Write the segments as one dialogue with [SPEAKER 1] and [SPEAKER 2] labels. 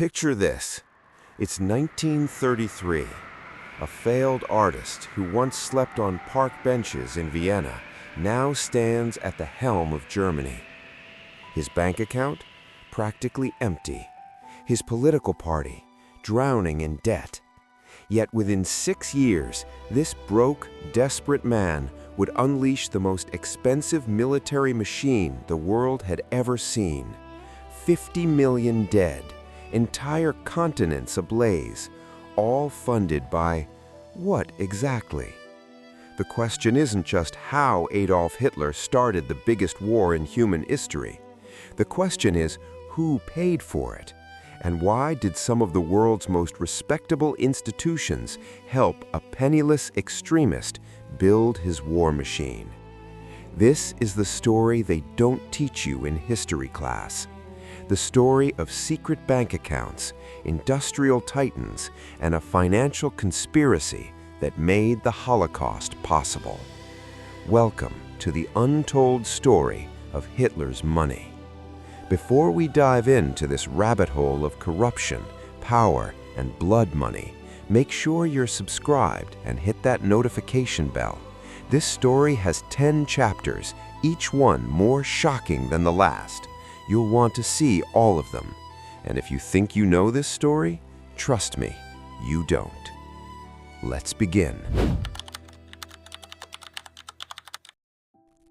[SPEAKER 1] Picture this. It's 1933. A failed artist who once slept on park benches in Vienna now stands at the helm of Germany. His bank account? Practically empty. His political party? Drowning in debt. Yet within 6 years, this broke, desperate man would unleash the most expensive military machine the world had ever seen. 50 million dead, entire continents ablaze, all funded by what exactly? The question isn't just how Adolf Hitler started the biggest war in human history. The question is who paid for it? And why did some of the world's most respectable institutions help a penniless extremist build his war machine? This is the story they don't teach you in history class. The story of secret bank accounts, industrial titans, and a financial conspiracy that made the Holocaust possible. Welcome to the untold story of Hitler's money. Before we dive into this rabbit hole of corruption, power, and blood money, make sure you're subscribed and hit that notification bell. This story has 10 chapters, each one more shocking than the last. You'll want to see all of them. And if you think you know this story, trust me, you don't. Let's begin.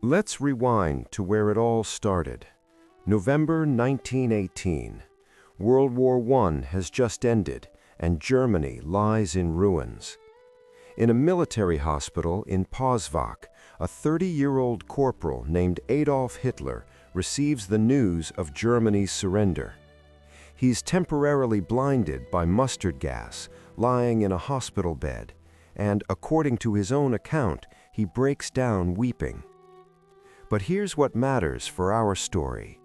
[SPEAKER 1] Let's rewind to where it all started. November 1918. World War I has just ended, and Germany lies in ruins. In a military hospital in Pozvak, a 30-year-old corporal named Adolf Hitler receives the news of Germany's surrender. He's temporarily blinded by mustard gas, lying in a hospital bed, and according to his own account, he breaks down weeping. But here's what matters for our story.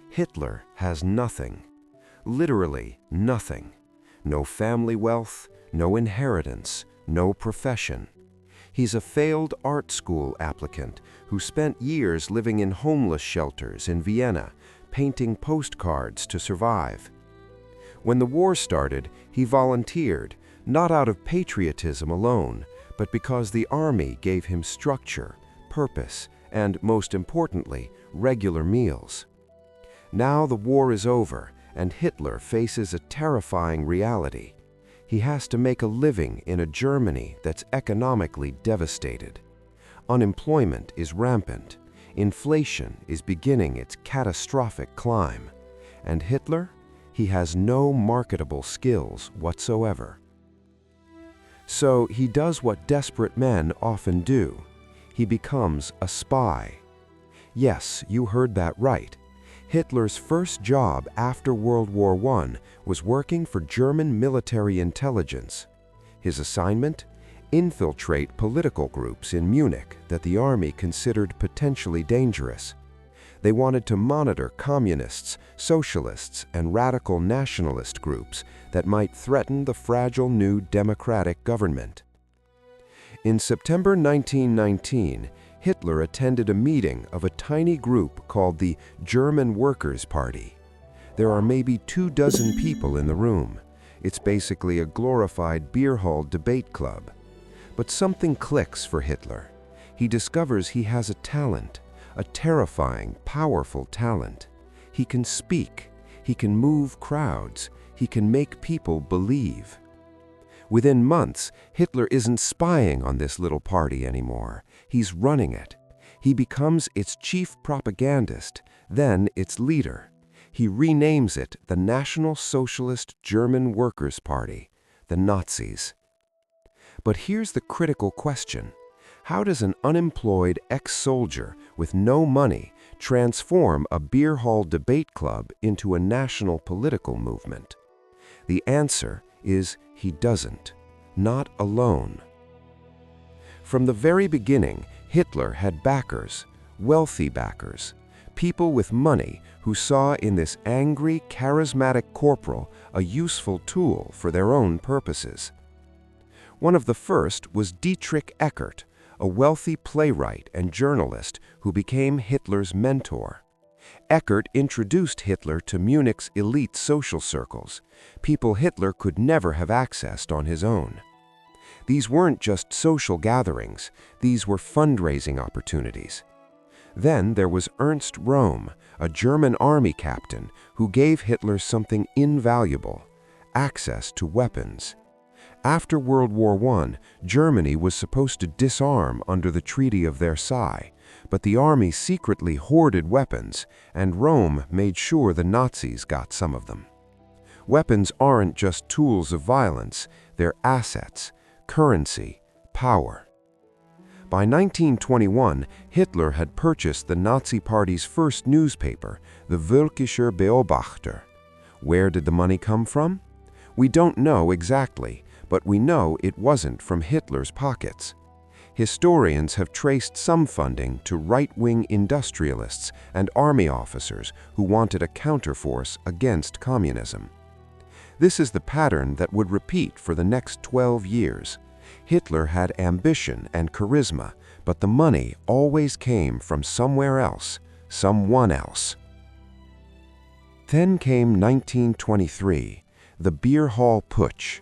[SPEAKER 1] Hitler has nothing. Literally nothing. No family wealth, no inheritance, no profession. He's a failed art school applicant who spent years living in homeless shelters in Vienna, painting postcards to survive. When the war started, he volunteered, not out of patriotism alone, but because the army gave him structure, purpose, and, most importantly, regular meals. Now the war is over, and Hitler faces a terrifying reality. He has to make a living in a Germany that's economically devastated. Unemployment is rampant. Inflation is beginning its catastrophic climb. And Hitler? He has no marketable skills whatsoever. So he does what desperate men often do. He becomes a spy. Yes, you heard that right. Hitler's first job after World War I was working for German military intelligence. His assignment? Infiltrate political groups in Munich that the army considered potentially dangerous. They wanted to monitor communists, socialists, and radical nationalist groups that might threaten the fragile new democratic government. In September 1919, Hitler attended a meeting of a tiny group called the German Workers' Party. There are maybe 24 people in the room. It's basically a glorified beer hall debate club. But something clicks for Hitler. He discovers he has a talent, a terrifying, powerful talent. He can speak, he can move crowds, he can make people believe. Within months, Hitler isn't spying on this little party anymore. He's running it. He becomes its chief propagandist, then its leader. He renames it the National Socialist German Workers' Party, the Nazis. But here's the critical question. How does an unemployed ex-soldier with no money transform a beer hall debate club into a national political movement? The answer is he doesn't. Not alone. From the very beginning, Hitler had backers, wealthy backers, people with money who saw in this angry, charismatic corporal a useful tool for their own purposes. One of the first was Dietrich Eckart, a wealthy playwright and journalist who became Hitler's mentor. Eckert introduced Hitler to Munich's elite social circles, people Hitler could never have accessed on his own. These weren't just social gatherings, these were fundraising opportunities. Then there was Ernst Röhm, a German army captain who gave Hitler something invaluable: access to weapons. After World War I, Germany was supposed to disarm under the Treaty of Versailles, but the army secretly hoarded weapons, and Röhm made sure the Nazis got some of them. Weapons aren't just tools of violence, they're assets, currency, power. By 1921, Hitler had purchased the Nazi Party's first newspaper, the Völkischer Beobachter. Where did the money come from? We don't know exactly, but we know it wasn't from Hitler's pockets. Historians have traced some funding to right-wing industrialists and army officers who wanted a counterforce against communism. This is the pattern that would repeat for the next 12 years. Hitler had ambition and charisma, but the money always came from somewhere else, someone else. Then came 1923, the beer hall putsch.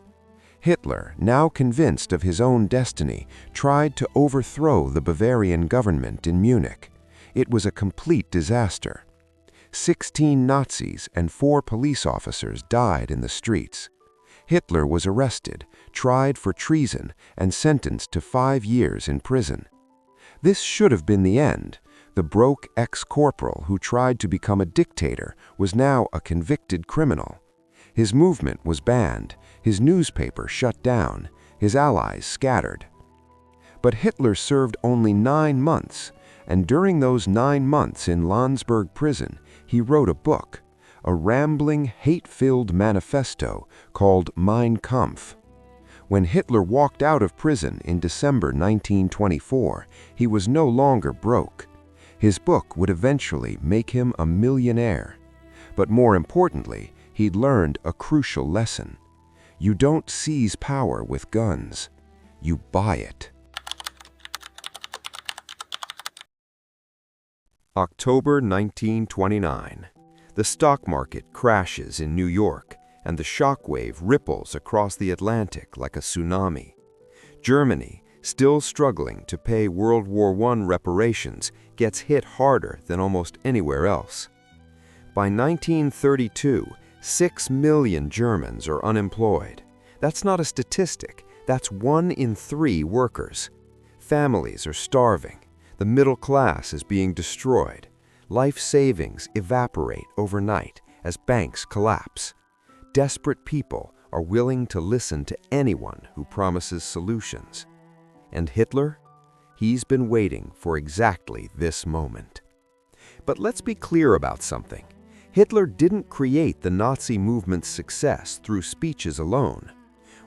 [SPEAKER 1] Hitler, now convinced of his own destiny, tried to overthrow the Bavarian government in Munich. It was a complete disaster. 16 Nazis and 4 police officers died in the streets. Hitler was arrested, tried for treason, and sentenced to 5 years in prison. This should have been the end. The broke ex-corporal who tried to become a dictator was now a convicted criminal. His movement was banned, his newspaper shut down, his allies scattered. But Hitler served only 9 months, and during those 9 months in Landsberg prison, he wrote a book, a rambling, hate-filled manifesto called Mein Kampf. When Hitler walked out of prison in December 1924, he was no longer broke. His book would eventually make him a millionaire. But more importantly, he'd learned a crucial lesson. You don't seize power with guns. You buy it. October 1929. The stock market crashes in New York, and the shockwave ripples across the Atlantic like a tsunami. Germany, still struggling to pay World War I reparations, gets hit harder than almost anywhere else. By 1932, 6 million Germans are unemployed. That's not a statistic, that's 1 in 3 workers. Families are starving. The middle class is being destroyed. Life savings evaporate overnight as banks collapse. Desperate people are willing to listen to anyone who promises solutions. And Hitler? He's been waiting for exactly this moment. But let's be clear about something. Hitler didn't create the Nazi movement's success through speeches alone.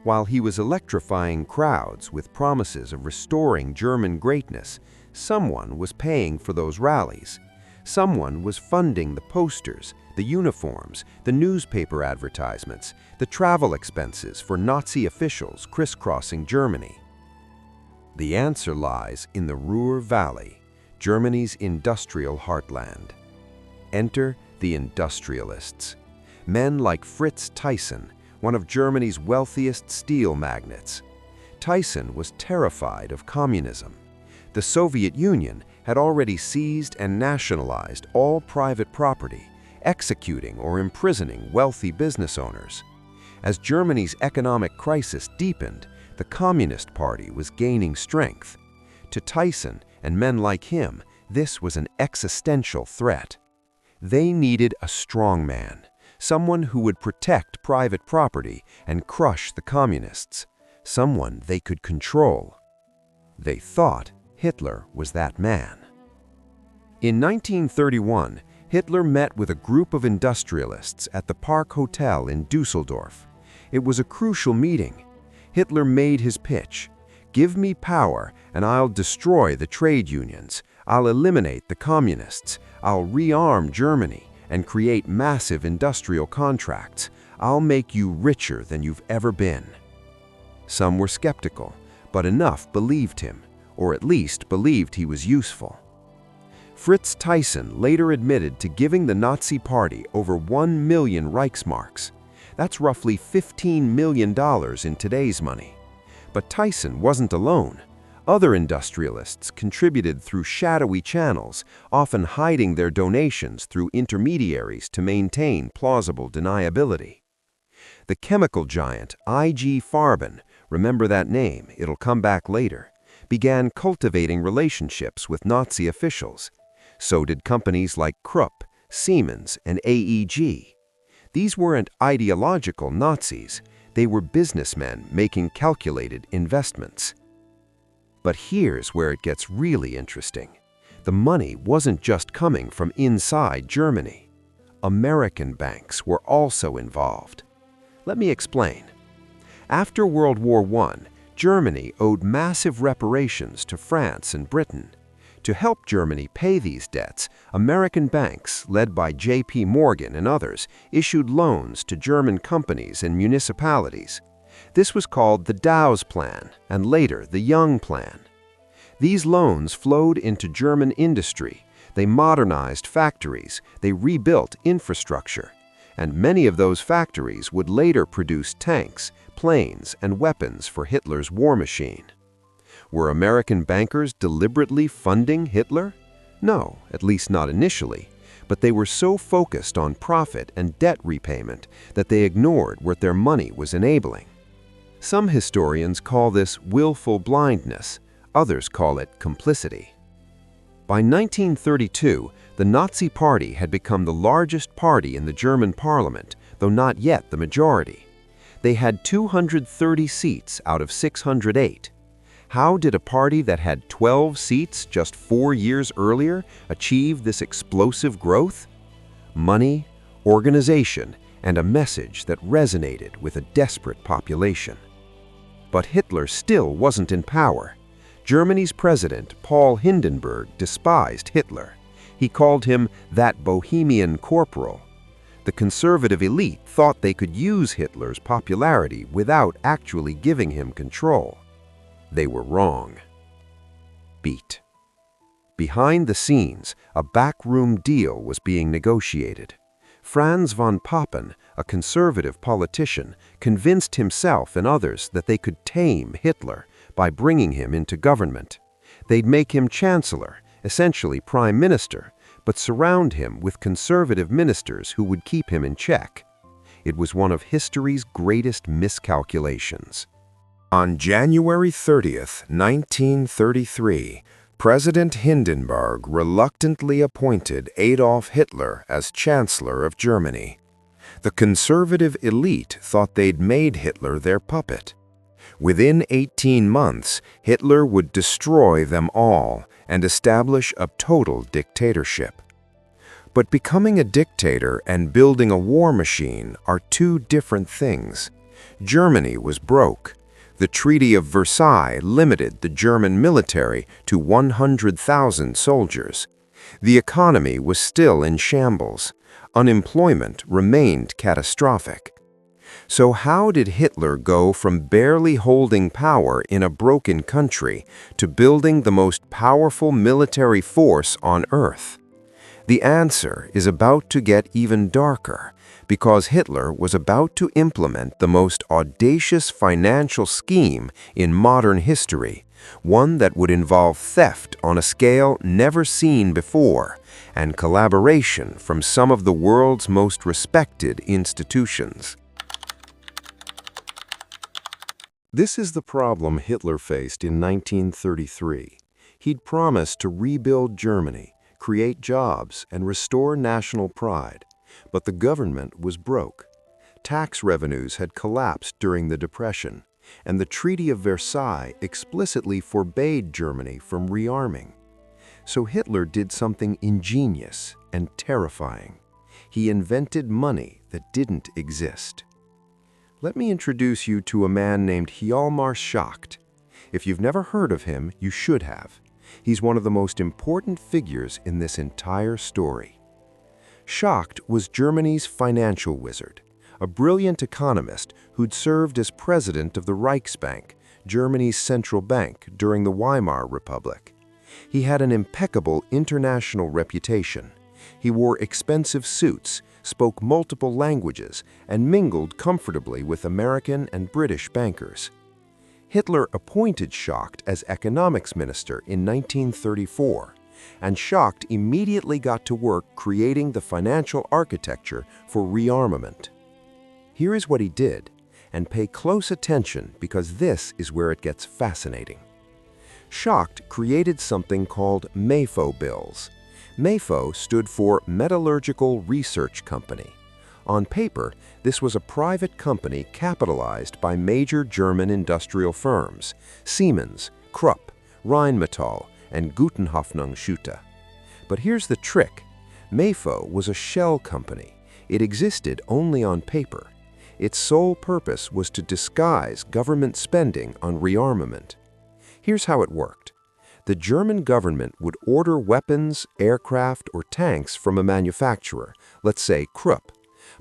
[SPEAKER 1] While he was electrifying crowds with promises of restoring German greatness, someone was paying for those rallies. Someone was funding the posters, the uniforms, the newspaper advertisements, the travel expenses for Nazi officials crisscrossing Germany. The answer lies in the Ruhr Valley, Germany's industrial heartland. Enter the industrialists. Men like Fritz Thyssen, one of Germany's wealthiest steel magnates. Thyssen was terrified of communism. The Soviet Union had already seized and nationalized all private property, executing or imprisoning wealthy business owners. As Germany's economic crisis deepened, the Communist Party was gaining strength. To Thyssen and men like him, this was an existential threat. They needed a strong man, someone who would protect private property and crush the communists, someone they could control. They thought Hitler was that man. In 1931, Hitler met with a group of industrialists at the Park Hotel in Dusseldorf. It was a crucial meeting. Hitler made his pitch. Give me power and I'll destroy the trade unions. I'll eliminate the communists. I'll rearm Germany and create massive industrial contracts. I'll make you richer than you've ever been. Some were skeptical, but enough believed him, or at least believed he was useful. Fritz Thyssen later admitted to giving the Nazi Party over 1 million Reichsmarks. That's roughly $15 million in today's money. But Thyssen wasn't alone. Other industrialists contributed through shadowy channels, often hiding their donations through intermediaries to maintain plausible deniability. The chemical giant IG Farben, remember that name, it'll come back later, began cultivating relationships with Nazi officials. So did companies like Krupp, Siemens, and AEG. These weren't ideological Nazis, they were businessmen making calculated investments. But here's where it gets really interesting. The money wasn't just coming from inside Germany. American banks were also involved. Let me explain. After World War I, Germany owed massive reparations to France and Britain. To help Germany pay these debts, American banks, led by J.P. Morgan and others, issued loans to German companies and municipalities. This was called the Dawes Plan, and later the Young Plan. These loans flowed into German industry. They modernized factories, they rebuilt infrastructure, and many of those factories would later produce tanks, planes, and weapons for Hitler's war machine. Were American bankers deliberately funding Hitler? No, at least not initially, but they were so focused on profit and debt repayment that they ignored what their money was enabling. Some historians call this willful blindness, others call it complicity. By 1932, the Nazi Party had become the largest party in the German parliament, though not yet the majority. They had 230 seats out of 608. How did a party that had 12 seats just 4 years earlier achieve this explosive growth? Money, organization, and a message that resonated with a desperate population. But Hitler still wasn't in power. Germany's president, Paul Hindenburg, despised Hitler. He called him that Bohemian corporal. The conservative elite thought they could use Hitler's popularity without actually giving him control. They were wrong. Beat. Behind the scenes, a backroom deal was being negotiated. Franz von Papen, a conservative politician, convinced himself and others that they could tame Hitler by bringing him into government. They'd make him chancellor, essentially prime minister, but surround him with conservative ministers who would keep him in check. It was one of history's greatest miscalculations. On January 30th, 1933, President Hindenburg reluctantly appointed Adolf Hitler as Chancellor of Germany. The conservative elite thought they'd made Hitler their puppet. Within 18 months, Hitler would destroy them all and establish a total dictatorship. But becoming a dictator and building a war machine are two different things. Germany was broke. The Treaty of Versailles limited the German military to 100,000 soldiers. The economy was still in shambles. Unemployment remained catastrophic. So how did Hitler go from barely holding power in a broken country to building the most powerful military force on Earth? The answer is about to get even darker, because Hitler was about to implement the most audacious financial scheme in modern history, one that would involve theft on a scale never seen before, and collaboration from some of the world's most respected institutions. This is the problem Hitler faced in 1933. He'd promised to rebuild Germany, create jobs, and restore national pride. But the government was broke. Tax revenues had collapsed during the Depression, and the Treaty of Versailles explicitly forbade Germany from rearming. So Hitler did something ingenious and terrifying. He invented money that didn't exist. Let me introduce you to a man named Hjalmar Schacht. If you've never heard of him, you should have. He's one of the most important figures in this entire story. Schacht was Germany's financial wizard, a brilliant economist who'd served as president of the Reichsbank, Germany's central bank, during the Weimar Republic. He had an impeccable international reputation. He wore expensive suits, spoke multiple languages, and mingled comfortably with American and British bankers. Hitler appointed Schacht as economics minister in 1934, and Schacht immediately got to work creating the financial architecture for rearmament. Here is what he did, and pay close attention because this is where it gets fascinating. Schacht created something called MEFO bills. MEFO stood for Metallurgical Research Company. On paper, this was a private company capitalized by major German industrial firms, Siemens, Krupp, Rheinmetall, and Gutenhoffnungschutte. But here's the trick. MEFO was a shell company. It existed only on paper. Its sole purpose was to disguise government spending on rearmament. Here's how it worked. The German government would order weapons, aircraft, or tanks from a manufacturer, let's say Krupp.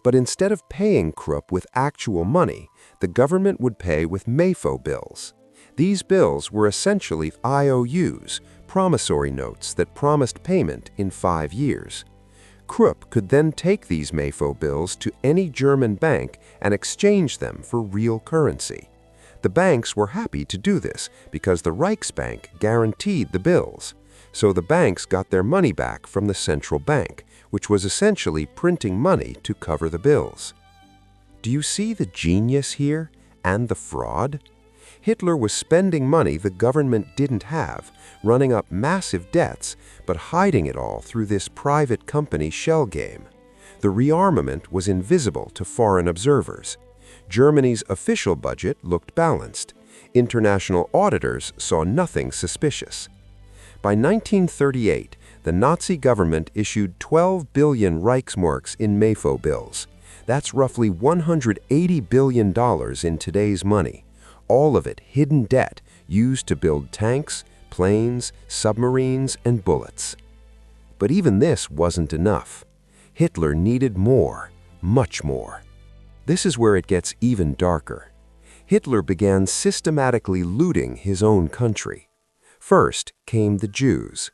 [SPEAKER 1] But instead of paying Krupp with actual money, the government would pay with MEFO bills. These bills were essentially IOUs, promissory notes that promised payment in 5 years. Krupp could then take these MEFO bills to any German bank and exchange them for real currency. The banks were happy to do this because the Reichsbank guaranteed the bills. So the banks got their money back from the central bank, which was essentially printing money to cover the bills. Do you see the genius here and the fraud? Hitler was spending money the government didn't have, running up massive debts, but hiding it all through this private company shell game. The rearmament was invisible to foreign observers. Germany's official budget looked balanced. International auditors saw nothing suspicious. By 1938, the Nazi government issued 12 billion Reichsmarks in MEFO bills. That's roughly $180 billion in today's money. All of it hidden debt used to build tanks, planes, submarines, and bullets. But even this wasn't enough. Hitler needed more, much more. This is where it gets even darker. Hitler began systematically looting his own country. First came the Jews.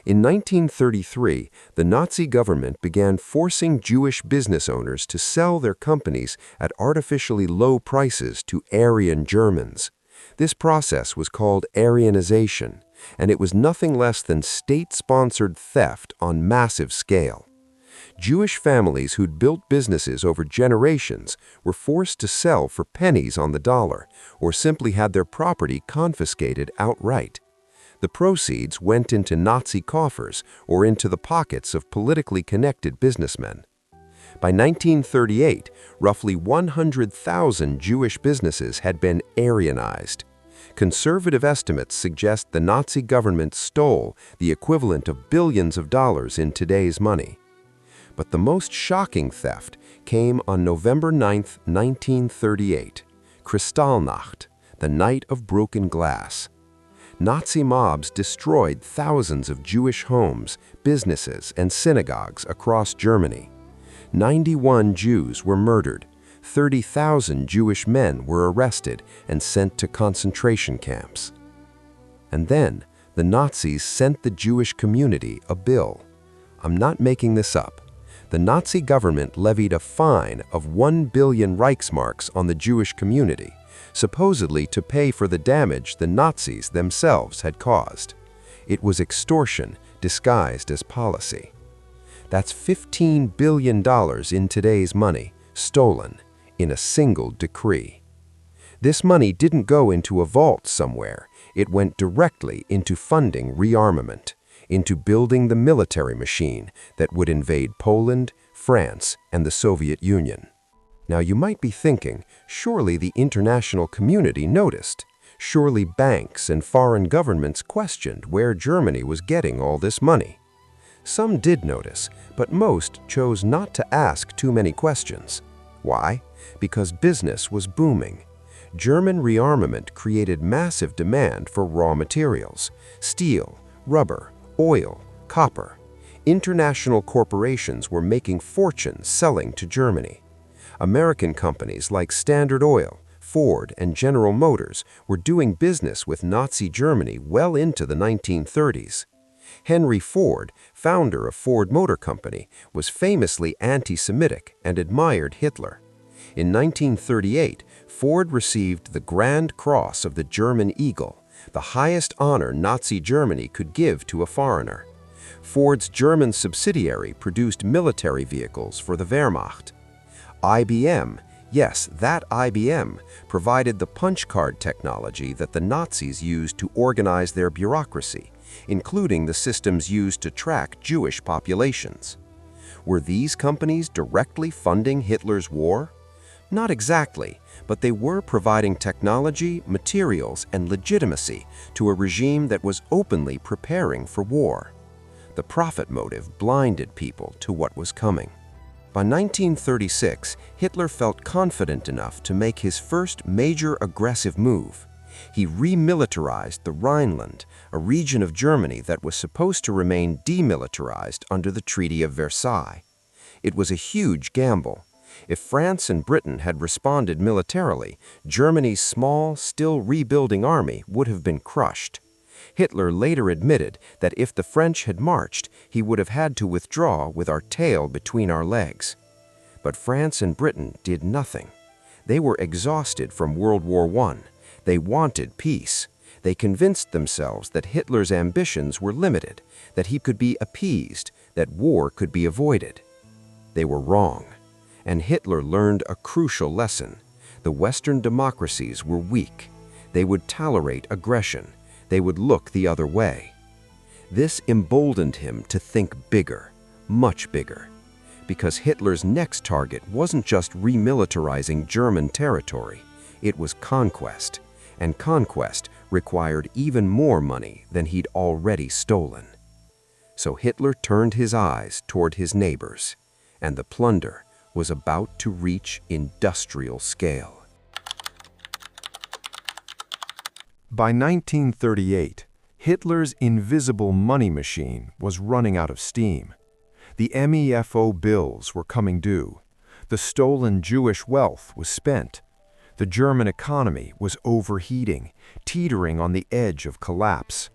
[SPEAKER 1] In 1933, the Nazi government began forcing Jewish business owners to sell their companies at artificially low prices to Aryan Germans. This process was called Aryanization, and it was nothing less than state-sponsored theft on massive scale. Jewish families who'd built businesses over generations were forced to sell for pennies on the dollar, or simply had their property confiscated outright. The proceeds went into Nazi coffers or into the pockets of politically connected businessmen. By 1938, roughly 100,000 Jewish businesses had been Aryanized. Conservative estimates suggest the Nazi government stole the equivalent of billions of dollars in today's money. But the most shocking theft came on November 9, 1938, Kristallnacht, the night of broken glass. Nazi mobs destroyed thousands of Jewish homes, businesses, and synagogues across Germany. 91 Jews were murdered. 30,000 Jewish men were arrested and sent to concentration camps. And then, the Nazis sent the Jewish community a bill. I'm not making this up. The Nazi government levied a fine of 1 billion Reichsmarks on the Jewish community, supposedly to pay for the damage the Nazis themselves had caused. It was extortion disguised as policy. That's $15 billion in today's money, stolen in a single decree. This money didn't go into a vault somewhere. It went directly into funding rearmament, into building the military machine that would invade Poland, France, and the Soviet Union. Now you might be thinking, surely the international community noticed. Surely banks and foreign governments questioned where Germany was getting all this money. Some did notice, but most chose not to ask too many questions. Why? Because business was booming. German rearmament created massive demand for raw materials: steel, rubber, oil, copper. International corporations were making fortunes selling to Germany. American companies like Standard Oil,
[SPEAKER 2] Ford, and General Motors were doing business with Nazi Germany well into the 1930s. Henry Ford, founder of Ford Motor Company, was famously anti-Semitic and admired Hitler. In 1938, Ford received the Grand Cross of the German Eagle, the highest honor Nazi Germany could give to a foreigner. Ford's German subsidiary produced military vehicles for the Wehrmacht. IBM, yes, that IBM, provided the punch card technology that the Nazis used to organize their bureaucracy, including the systems used to track Jewish populations. Were these companies directly funding Hitler's war? Not exactly, but they were providing technology, materials, and legitimacy to a regime that was openly preparing for war. The profit motive blinded people to what was coming. By 1936, Hitler felt confident enough to make his first major aggressive move. He remilitarized the Rhineland, a region of Germany that was supposed to remain demilitarized under the Treaty of Versailles. It was a huge gamble. If France and Britain had responded militarily, Germany's small, still rebuilding army would have been crushed. Hitler later admitted that if the French had marched, he would have had to withdraw with our tail between our legs. But France and Britain did nothing. They were exhausted from World War I. They wanted peace. They convinced themselves that Hitler's ambitions were limited, that he could be appeased, that war could be avoided. They were wrong. And Hitler learned a crucial lesson. The Western democracies were weak. They would tolerate aggression. They would look the other way. This emboldened him to think bigger, much bigger, because Hitler's next target wasn't just remilitarizing German territory, it was conquest, and conquest required even more money than he'd already stolen. So Hitler turned his eyes toward his neighbors, and the plunder was about to reach industrial scale.
[SPEAKER 1] By 1938, Hitler's invisible money machine was running out of steam. The MEFO bills were coming due. The stolen Jewish wealth was spent. The German economy was overheating, teetering on the edge of collapse.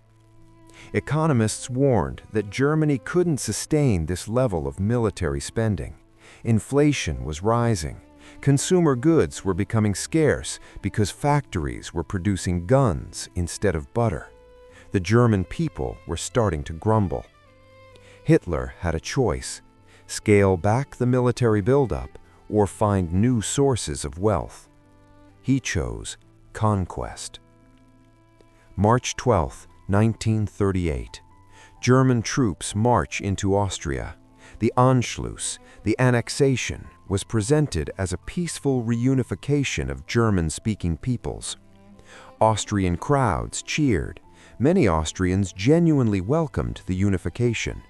[SPEAKER 1] Economists warned that Germany couldn't sustain this level of military spending. Inflation was rising. Consumer goods were becoming scarce because factories were producing guns instead of butter. The German people were starting to grumble. Hitler had a choice: scale back the military buildup or find new sources of wealth. He chose conquest. March 12, 1938. German troops march into Austria. The Anschluss, the annexation, was presented as a peaceful reunification of German-speaking peoples. Austrian crowds cheered. Many Austrians genuinely welcomed the unification.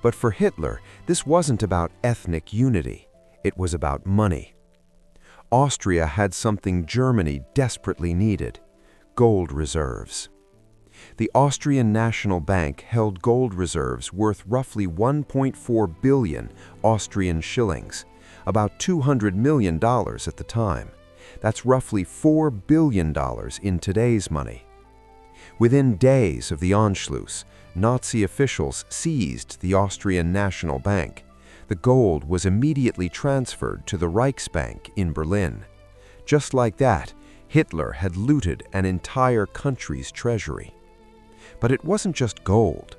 [SPEAKER 1] But for Hitler, this wasn't about ethnic unity. It was about money. Austria had something Germany desperately needed: gold reserves. The Austrian National Bank held gold reserves worth roughly 1.4 billion Austrian shillings, about $200 million at the time. That's roughly $4 billion in today's money. Within days of the Anschluss, Nazi officials seized the Austrian National Bank. The gold was immediately transferred to the Reichsbank in Berlin. Just like that, Hitler had looted an entire country's treasury. But it wasn't just gold.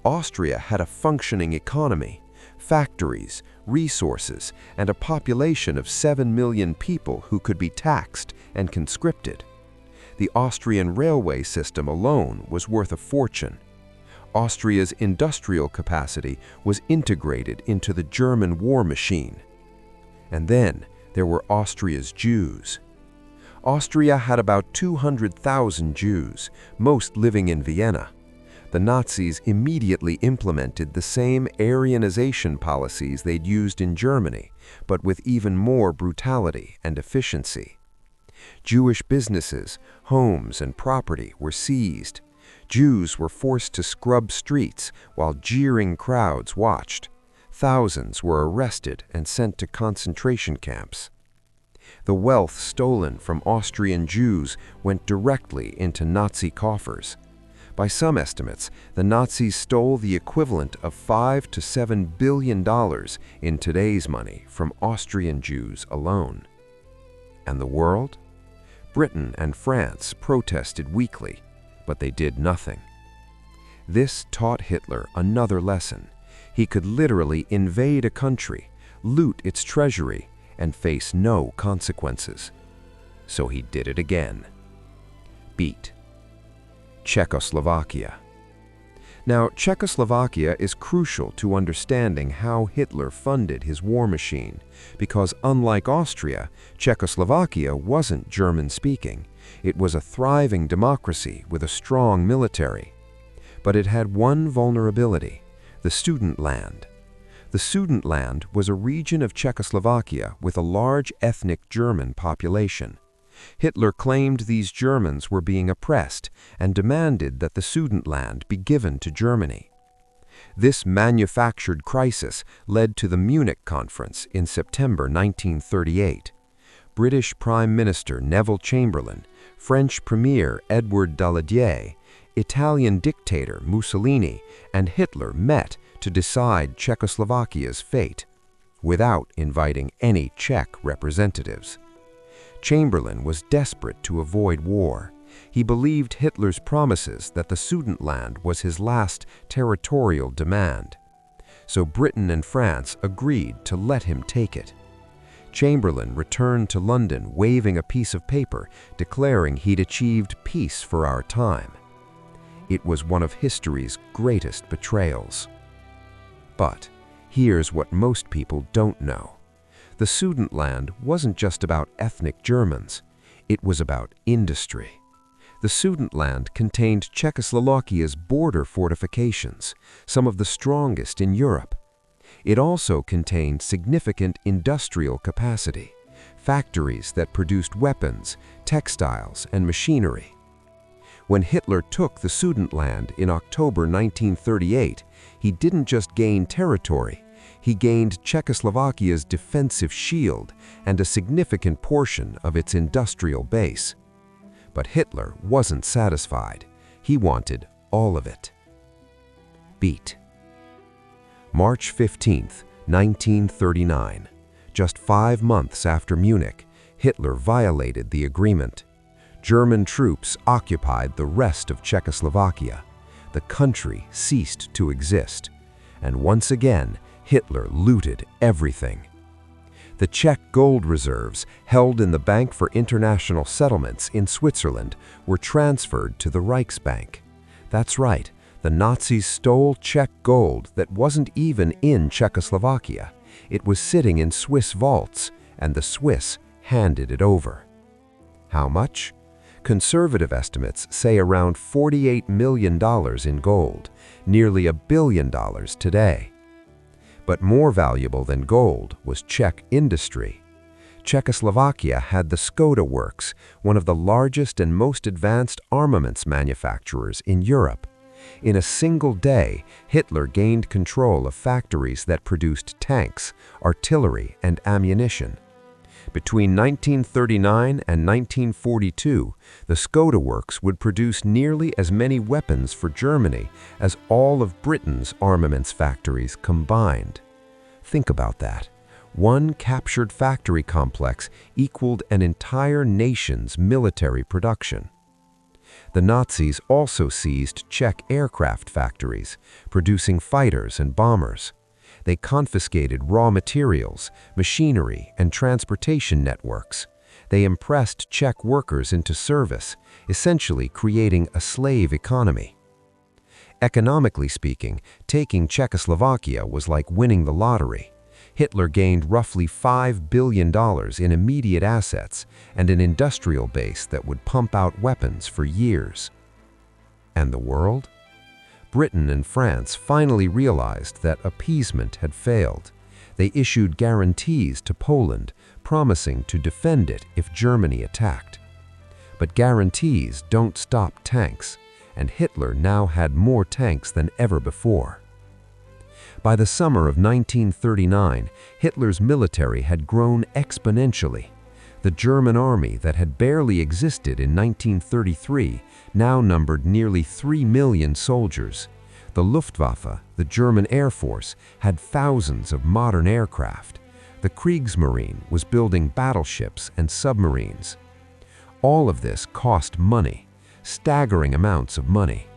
[SPEAKER 1] Austria had a functioning economy, factories, resources, and a population of 7 million people who could be taxed and conscripted. The Austrian railway system alone was worth a fortune. Austria's industrial capacity was integrated into the German war machine. And then there were Austria's Jews. Austria had about 200,000 Jews, most living in Vienna. The Nazis immediately implemented the same Aryanization policies they'd used in Germany, but with even more brutality and efficiency. Jewish businesses, homes, and property were seized. Jews were forced to scrub streets while jeering crowds watched. Thousands were arrested and sent to concentration camps.
[SPEAKER 2] The wealth stolen from Austrian Jews went directly into Nazi coffers. By some estimates, the Nazis stole the equivalent of $5 to $7 billion in today's money from Austrian Jews alone. And the world? Britain and France protested weakly, but they did nothing. This taught Hitler another lesson. He could literally invade a country, loot its treasury, and face no consequences. So he did it again. Beat. Czechoslovakia. Now, Czechoslovakia is crucial to understanding how Hitler funded his war machine, because unlike Austria, Czechoslovakia wasn't German-speaking. It was a thriving democracy with a strong military. But it had one vulnerability: the Sudetenland. The Sudetenland was a region of Czechoslovakia with a large ethnic German population. Hitler claimed these Germans were being oppressed and demanded that the Sudetenland be given to Germany. This manufactured crisis led to the Munich Conference in September 1938. British Prime Minister Neville Chamberlain, French Premier Edward Daladier, Italian dictator Mussolini, and Hitler met to decide Czechoslovakia's fate, without inviting any Czech representatives. Chamberlain was desperate to avoid war. He believed Hitler's promises that the Sudetenland was his last territorial demand. So Britain and France agreed to let him take it. Chamberlain returned to London waving a piece of paper declaring he'd achieved peace for our time. It was one of history's greatest betrayals. But here's what most people don't know. The Sudetenland wasn't just about ethnic Germans. It was about industry. The Sudetenland contained Czechoslovakia's border fortifications, some of the strongest in Europe. It also contained significant industrial capacity, factories that produced weapons, textiles, and machinery. When Hitler took the Sudetenland in October 1938, he didn't just gain territory. He gained Czechoslovakia's defensive shield and a significant portion of its industrial base. But Hitler wasn't satisfied. He wanted all of it. Beat. March 15, 1939. Just 5 months after Munich, Hitler violated the agreement. German troops occupied the rest of Czechoslovakia. The country ceased to exist. And once again, Hitler looted everything. The Czech gold reserves, held in the Bank for International Settlements in Switzerland, were transferred to the Reichsbank. That's right, the Nazis stole Czech gold that wasn't even in Czechoslovakia. It was sitting in Swiss vaults, and the Swiss handed it over. How much? Conservative estimates say around $48 million in gold, nearly $1 billion today. But more valuable than gold was Czech industry. Czechoslovakia had the Skoda Works, one of the largest and most advanced armaments manufacturers in Europe. In a single day, Hitler gained control of factories that produced tanks, artillery, and ammunition. Between 1939 and 1942, the Skoda Works would produce nearly as many weapons for Germany as all of Britain's armaments factories combined. Think about that. One captured factory complex equaled an entire nation's military production. The Nazis also seized Czech aircraft factories, producing fighters and bombers. They confiscated raw materials, machinery, and transportation networks. They impressed Czech workers into service, essentially creating a slave economy. Economically speaking, taking Czechoslovakia was like winning the lottery. Hitler gained roughly $5 billion in immediate assets and an industrial base that would pump out weapons for years. And the world? Britain and France finally realized that appeasement had failed. They issued guarantees to Poland, promising to defend it if Germany attacked. But guarantees don't stop tanks, and Hitler now had more tanks than ever before. By the summer of 1939, Hitler's military had grown exponentially. The German army that had barely existed in 1933 now numbered nearly 3 million soldiers. The Luftwaffe, the German Air Force, had thousands of modern aircraft. The Kriegsmarine was building battleships and submarines. All of this cost money, staggering amounts of money.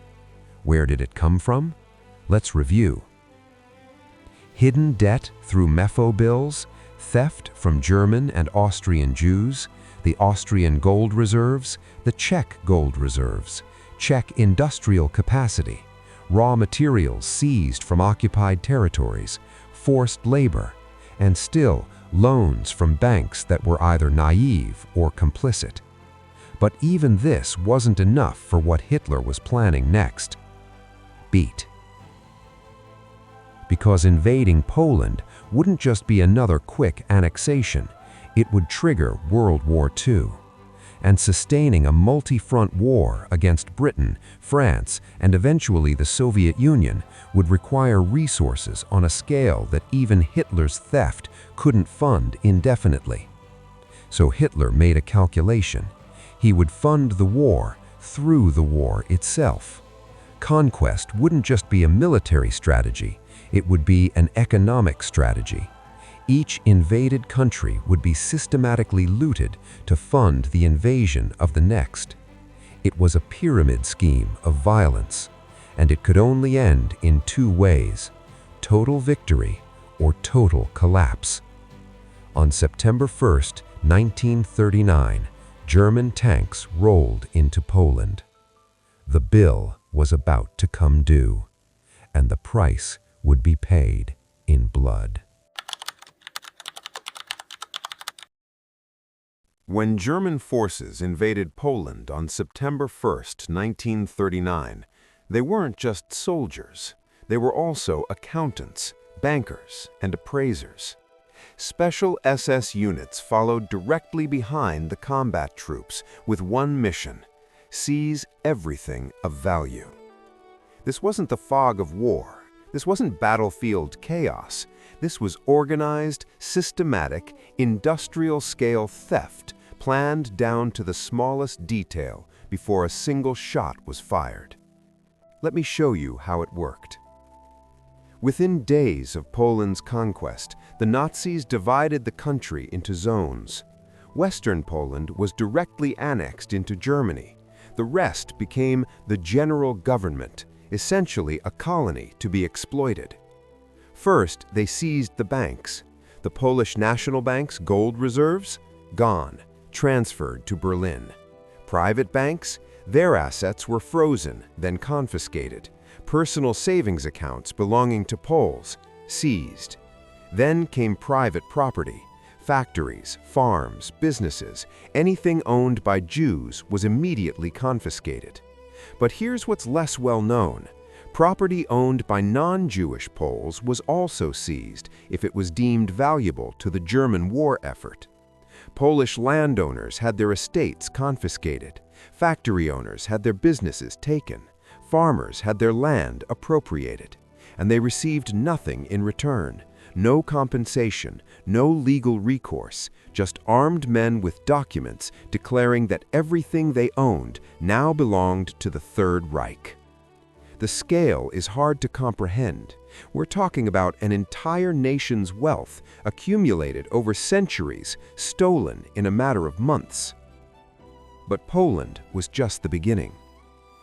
[SPEAKER 2] Where did it come from? Let's review. Hidden debt through MEFO bills, theft from German and Austrian Jews, the Austrian gold reserves, the Czech gold reserves, Czech industrial capacity, raw materials seized from occupied territories, forced labor, and still loans from banks that were either naive or complicit. But even this wasn't enough for what Hitler was planning next. Beat. Because invading Poland wouldn't just be another quick annexation, it would trigger World War II. And sustaining a multi-front war against Britain, France, and eventually the Soviet Union would require resources on a scale that even Hitler's theft couldn't fund indefinitely. So Hitler made a calculation. He would fund the war through the war itself. Conquest wouldn't just be a military strategy, it would be an economic strategy. Each invaded country would be systematically looted to fund the invasion of the next. It was a pyramid scheme of violence, and it could only end in two ways: total victory or total collapse. On September 1st, 1939, German tanks rolled into Poland. The bill was about to come due, and the price would be paid in blood.
[SPEAKER 1] When German forces invaded Poland on September 1st, 1939, they weren't just soldiers. They were also accountants, bankers, and appraisers. Special SS units followed directly behind the combat troops with one mission: seize everything of value. This wasn't the fog of war. This wasn't battlefield chaos. This was organized, systematic, industrial-scale theft, planned down to the smallest detail before a single shot was fired. Let me show you how it worked. Within days of Poland's conquest, the Nazis divided the country into zones. Western Poland was directly annexed into Germany. The rest became the general government, essentially a colony to be exploited. First, they seized the banks. The Polish National Bank's gold reserves? Gone, transferred to Berlin. Private banks? Their assets were frozen, then confiscated. Personal savings accounts belonging to Poles? Seized. Then came private property. Factories, farms, businesses, anything owned by Jews was immediately confiscated. But here's what's less well known. Property owned by non-Jewish Poles was also seized if it was deemed valuable to the German war effort. Polish landowners had their estates confiscated. Factory owners had their businesses taken. Farmers had their land appropriated. And they received nothing in return. No compensation, no legal recourse, just armed men with documents declaring that everything they owned now belonged to the Third Reich. The scale is hard to comprehend. We're talking about an entire nation's wealth accumulated over centuries, stolen in a matter of months. But Poland was just the beginning.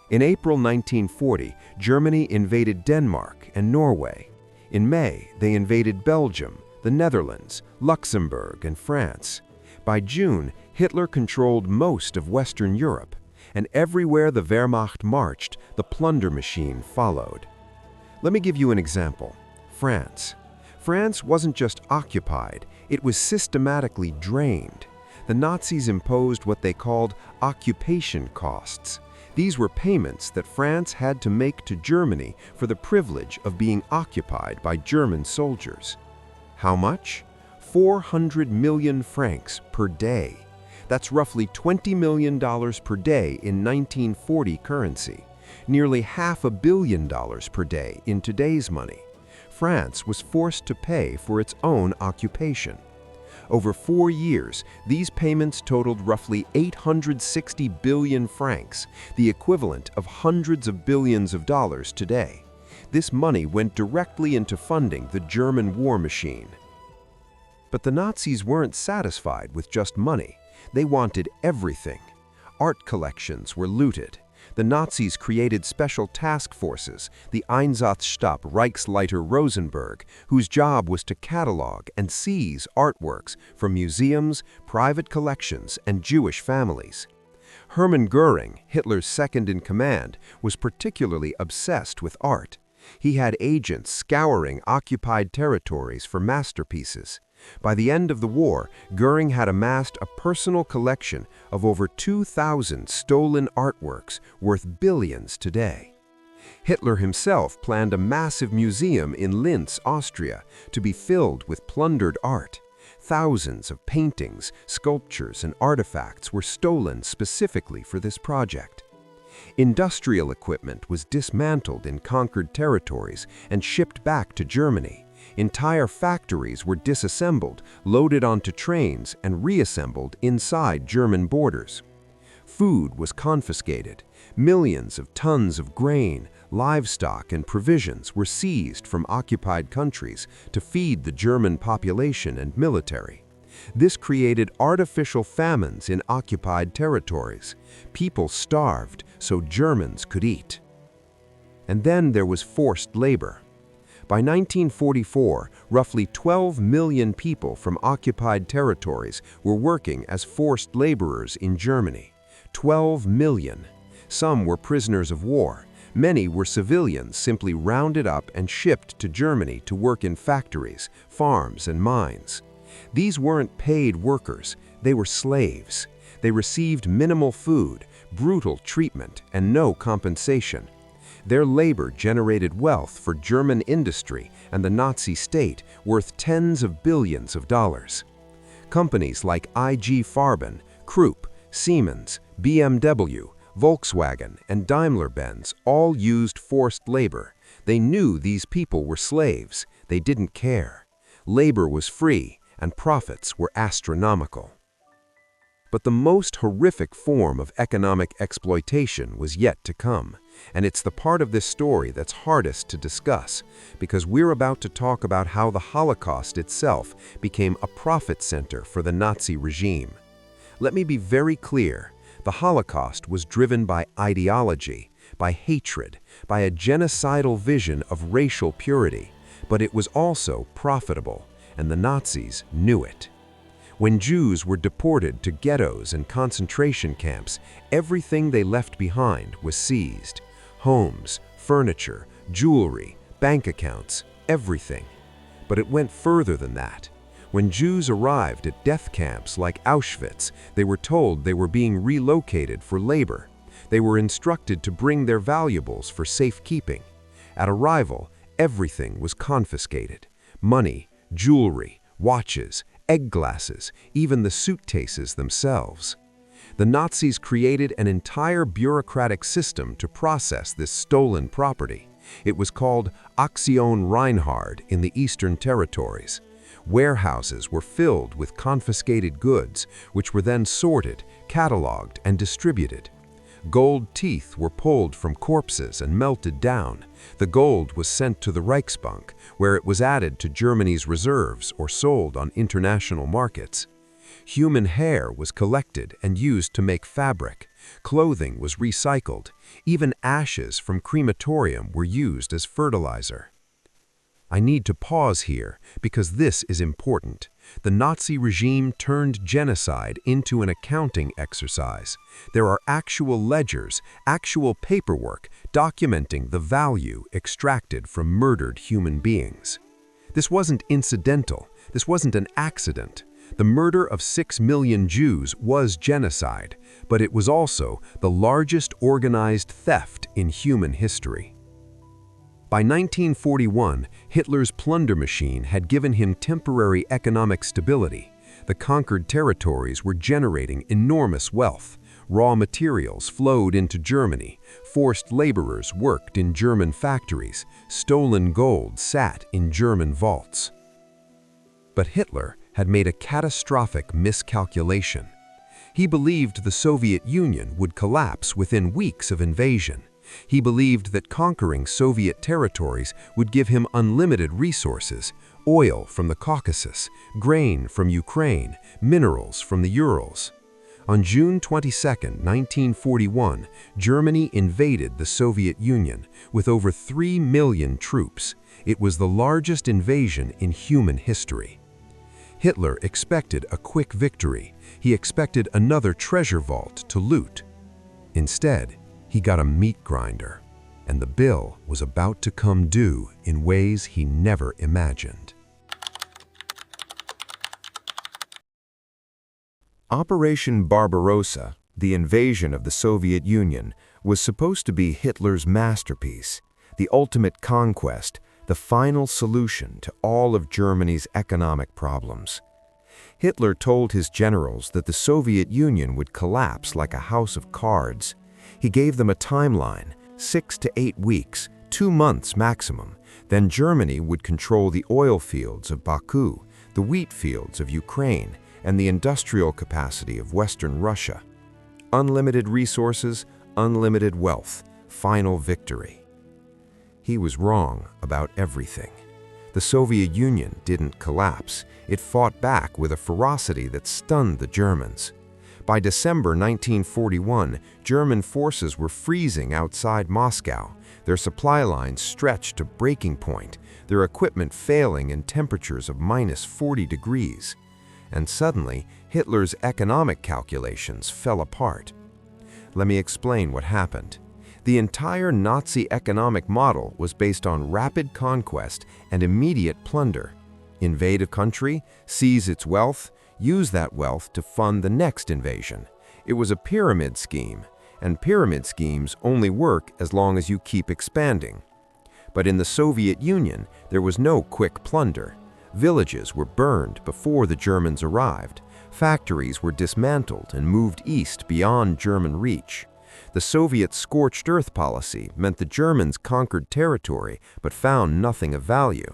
[SPEAKER 1] In April 1940, Germany invaded Denmark and Norway. In May, they invaded Belgium, the Netherlands, Luxembourg, and France. By June, Hitler controlled most of Western Europe, and everywhere the Wehrmacht marched, the Plunder Machine followed. Let me give you an example. France. France wasn't just occupied, it was systematically drained. The Nazis imposed what they called occupation costs. These were payments that France had to make to Germany for the privilege of being occupied by German soldiers. How much? 400 million francs per day. That's roughly $20 million per day in 1940 currency, nearly $500 million per day in today's money. France was forced to pay for its own occupation.
[SPEAKER 2] Over 4 years, these payments totaled roughly 860 billion francs, the equivalent of hundreds of billions of dollars today. This money went directly into funding the German war machine. But the Nazis weren't satisfied with just money. They wanted everything. Art collections were looted. The Nazis created special task forces, the Einsatzstab Reichsleiter Rosenberg, whose job was to catalog and seize artworks from museums, private collections, and Jewish families. Hermann Göring, Hitler's second-in-command, was particularly obsessed with art. He had agents scouring occupied territories for masterpieces. By the end of the war, Göring had amassed a personal collection of over 2,000 stolen artworks worth billions today. Hitler himself planned a massive museum in Linz, Austria, to be filled with plundered art. Thousands of paintings, sculptures, and artifacts were stolen specifically for this project. Industrial equipment was dismantled in conquered territories and shipped back to Germany. Entire factories were disassembled, loaded onto trains, and reassembled inside German borders. Food was confiscated. Millions of tons of grain, livestock, and provisions were seized from occupied countries to feed the German population and military. This created artificial famines in occupied territories. People starved so Germans could eat. And then there was forced labor. By 1944, roughly 12 million people from occupied territories were working as forced laborers in Germany. 12 million. Some were prisoners of war. Many were civilians simply rounded up and shipped to Germany to work in factories, farms, and mines. These weren't paid workers, they were slaves. They received minimal food, brutal treatment, and no compensation. Their labor generated wealth for German industry and the Nazi state worth tens of billions of dollars. Companies like IG Farben, Krupp, Siemens, BMW, Volkswagen, and Daimler-Benz all used forced labor. They knew these people were slaves. They didn't care. Labor was free, and profits were astronomical. But the most horrific form of economic exploitation was yet to come, and it's the part of this story that's hardest to discuss, because we're about to talk about how the Holocaust itself became a profit center for the Nazi regime. Let me be very clear. The Holocaust was driven by ideology, by hatred, by a genocidal vision of racial purity, but it was also profitable, and the Nazis knew it. When Jews were deported to ghettos and concentration camps, everything they left behind was seized. Homes, furniture, jewelry, bank accounts, everything. But it went further than that. When Jews arrived at death camps like Auschwitz, they were told they were being relocated for labor. They were instructed to bring their valuables for safekeeping. At arrival, everything was confiscated. Money, jewelry, watches, egg glasses, even the suitcases themselves. The Nazis created an entire bureaucratic system to process this stolen property. It was called Aktion Reinhard in the Eastern Territories. Warehouses were filled with confiscated goods, which were then sorted, cataloged, and distributed. Gold teeth were pulled from corpses and melted down. The gold was sent to the Reichsbank, where it was added to Germany's reserves or sold on international markets. Human hair was collected and used to make fabric. Clothing was recycled. Even ashes from crematorium were used as fertilizer. I need to pause here because this is important. The Nazi regime turned genocide into an accounting exercise. There are actual ledgers, actual paperwork documenting the value extracted from murdered human beings. This wasn't incidental. This wasn't an accident. The murder of 6 million Jews was genocide, but it was also the largest organized theft in human history. By 1941, Hitler's Plunder Machine had given him temporary economic stability. The conquered territories were generating enormous wealth. Raw materials flowed into Germany. Forced laborers worked in German factories. Stolen gold sat in German vaults. But Hitler had made a catastrophic miscalculation. He believed the Soviet Union would collapse within weeks of invasion. He believed that conquering Soviet territories would give him unlimited resources, oil from the Caucasus, grain from Ukraine, minerals from the Urals. On June 22, 1941, Germany invaded the Soviet Union with over 3 million troops. It was the largest invasion in human history. Hitler expected a quick victory. He expected another treasure vault to loot. Instead, he got a meat grinder, and the bill was about to come due in ways he never imagined.
[SPEAKER 1] Operation Barbarossa, the invasion of the Soviet Union, was supposed to be Hitler's masterpiece, the ultimate conquest, the final solution to all of Germany's economic problems. Hitler told his generals that the Soviet Union would collapse like a house of cards. He gave them a timeline, 6 to 8 weeks, 2 months maximum. Then Germany would control the oil fields of Baku, the wheat fields of Ukraine, and the industrial capacity of Western Russia. Unlimited resources, unlimited wealth, final victory. He was wrong about everything. The Soviet Union didn't collapse. It fought back with a ferocity that stunned the Germans. By December 1941, German forces were freezing outside Moscow, their supply lines stretched to breaking point, their equipment failing in temperatures of -40 degrees. And suddenly, Hitler's economic calculations fell apart. Let me explain what happened. The entire Nazi economic model was based on rapid conquest and immediate plunder. Invade a country, seize its wealth, use that wealth to fund the next invasion. It was a pyramid scheme, and pyramid schemes only work as long as you keep expanding. But in the Soviet Union, there was no quick plunder. Villages were burned before the Germans arrived. Factories were dismantled and moved east beyond German reach. The Soviet scorched earth policy meant the Germans conquered territory but found nothing of value.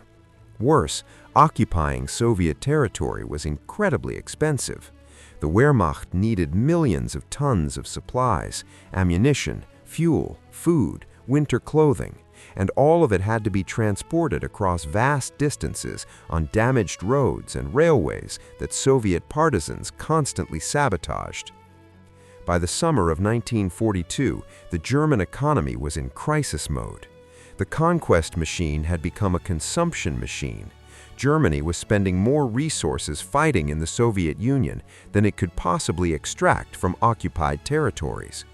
[SPEAKER 1] Worse, occupying Soviet territory was incredibly expensive. The Wehrmacht needed millions of tons of supplies, ammunition, fuel, food, winter clothing, and all of it had to be transported across vast distances on damaged roads and railways that Soviet partisans constantly sabotaged. By the summer of 1942, the German economy was in crisis mode. The conquest machine had become a consumption machine. Germany was spending more resources fighting in the Soviet Union than it could possibly extract from occupied territories.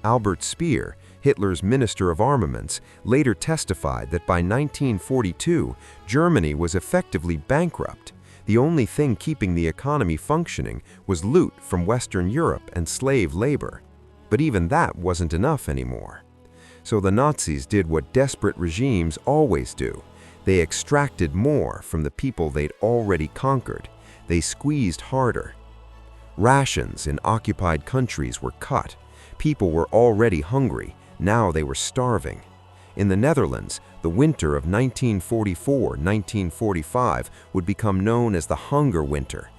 [SPEAKER 1] Albert Speer, Hitler's Minister of Armaments, later testified that by 1942, Germany was effectively bankrupt. The only thing keeping the economy functioning was loot from Western Europe and slave labor. But even that wasn't enough anymore. So the Nazis did what desperate regimes always do. They extracted more from the people they'd already conquered. They squeezed harder. Rations in occupied countries were cut. People were already hungry. Now they were starving. In the Netherlands, the winter of 1944-1945 would become known as the Hunger Winter,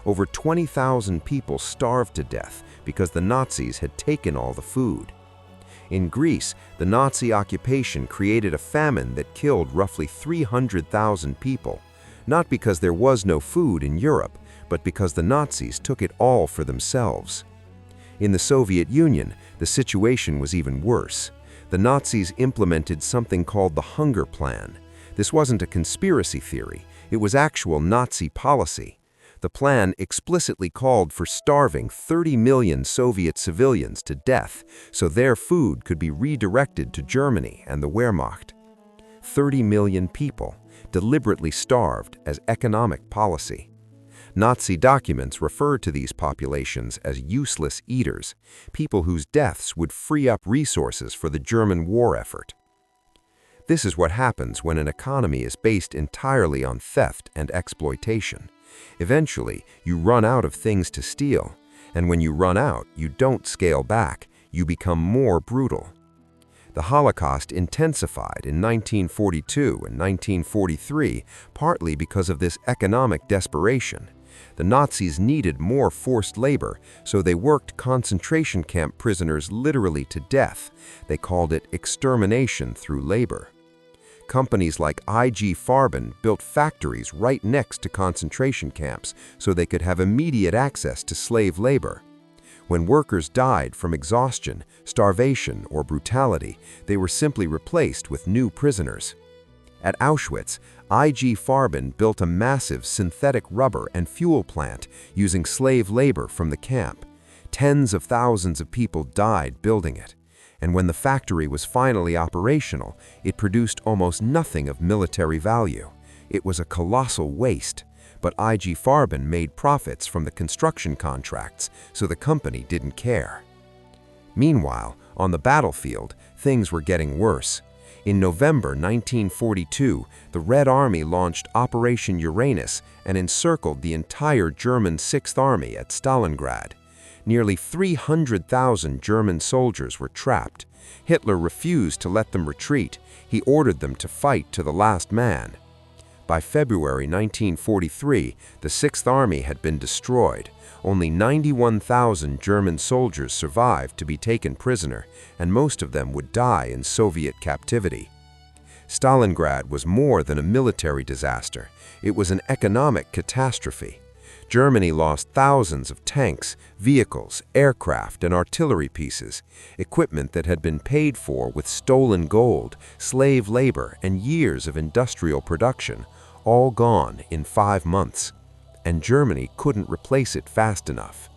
[SPEAKER 1] Over 20,000 people starved to death because the Nazis had taken all the food. In Greece, the Nazi occupation created a famine that killed roughly 300,000 people, not because there was no food in Europe, but because the Nazis took it all for themselves. In the Soviet Union, the situation was even worse. The Nazis implemented something called the Hunger Plan. This wasn't a conspiracy theory, it was actual Nazi policy. The plan explicitly called for starving 30 million Soviet civilians to death so their food could be redirected to Germany and the Wehrmacht. 30 million people, deliberately starved as economic policy. Nazi documents refer to these populations as useless eaters, people whose deaths would free up resources for the German war effort. This is what happens when an economy is based entirely on theft and exploitation. Eventually, you run out of things to steal, and when you run out, you don't scale back, you become more brutal.
[SPEAKER 2] The Holocaust intensified in 1942 and 1943, partly because of this economic desperation. The Nazis needed more forced labor, so they worked concentration camp prisoners literally to death. They called it extermination through labor. Companies like IG Farben built factories right next to concentration camps so they could have immediate access to slave labor. When workers died from exhaustion, starvation, or brutality, they were simply replaced with new prisoners. At Auschwitz, IG Farben built a massive synthetic rubber and fuel plant using slave labor from the camp. Tens of thousands of people died building it. And when the factory was finally operational, it produced almost nothing of military value. It was a colossal waste. But IG Farben made profits from the construction contracts, so the company didn't care. Meanwhile, on the battlefield, things were getting worse. In November 1942, the Red Army launched Operation Uranus and encircled the entire German Sixth Army at Stalingrad. Nearly 300,000 German soldiers were trapped. Hitler refused to let them retreat. He ordered them to fight to the last man. By February 1943, the Sixth Army had been destroyed. Only 91,000 German soldiers survived to be taken prisoner, and most of them would die in Soviet captivity. Stalingrad was more than a military disaster. It was an economic catastrophe. Germany lost thousands of tanks, vehicles, aircraft, and artillery pieces, equipment that had been paid for with stolen gold, slave labor, and years of industrial production, all gone in 5 months. And Germany couldn't replace it fast enough.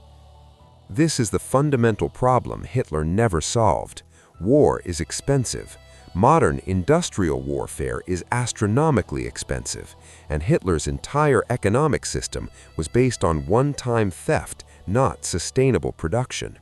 [SPEAKER 2] This is the fundamental problem Hitler never solved. War is expensive. Modern industrial warfare is astronomically expensive, and Hitler's entire economic system was based on one-time theft, not sustainable production.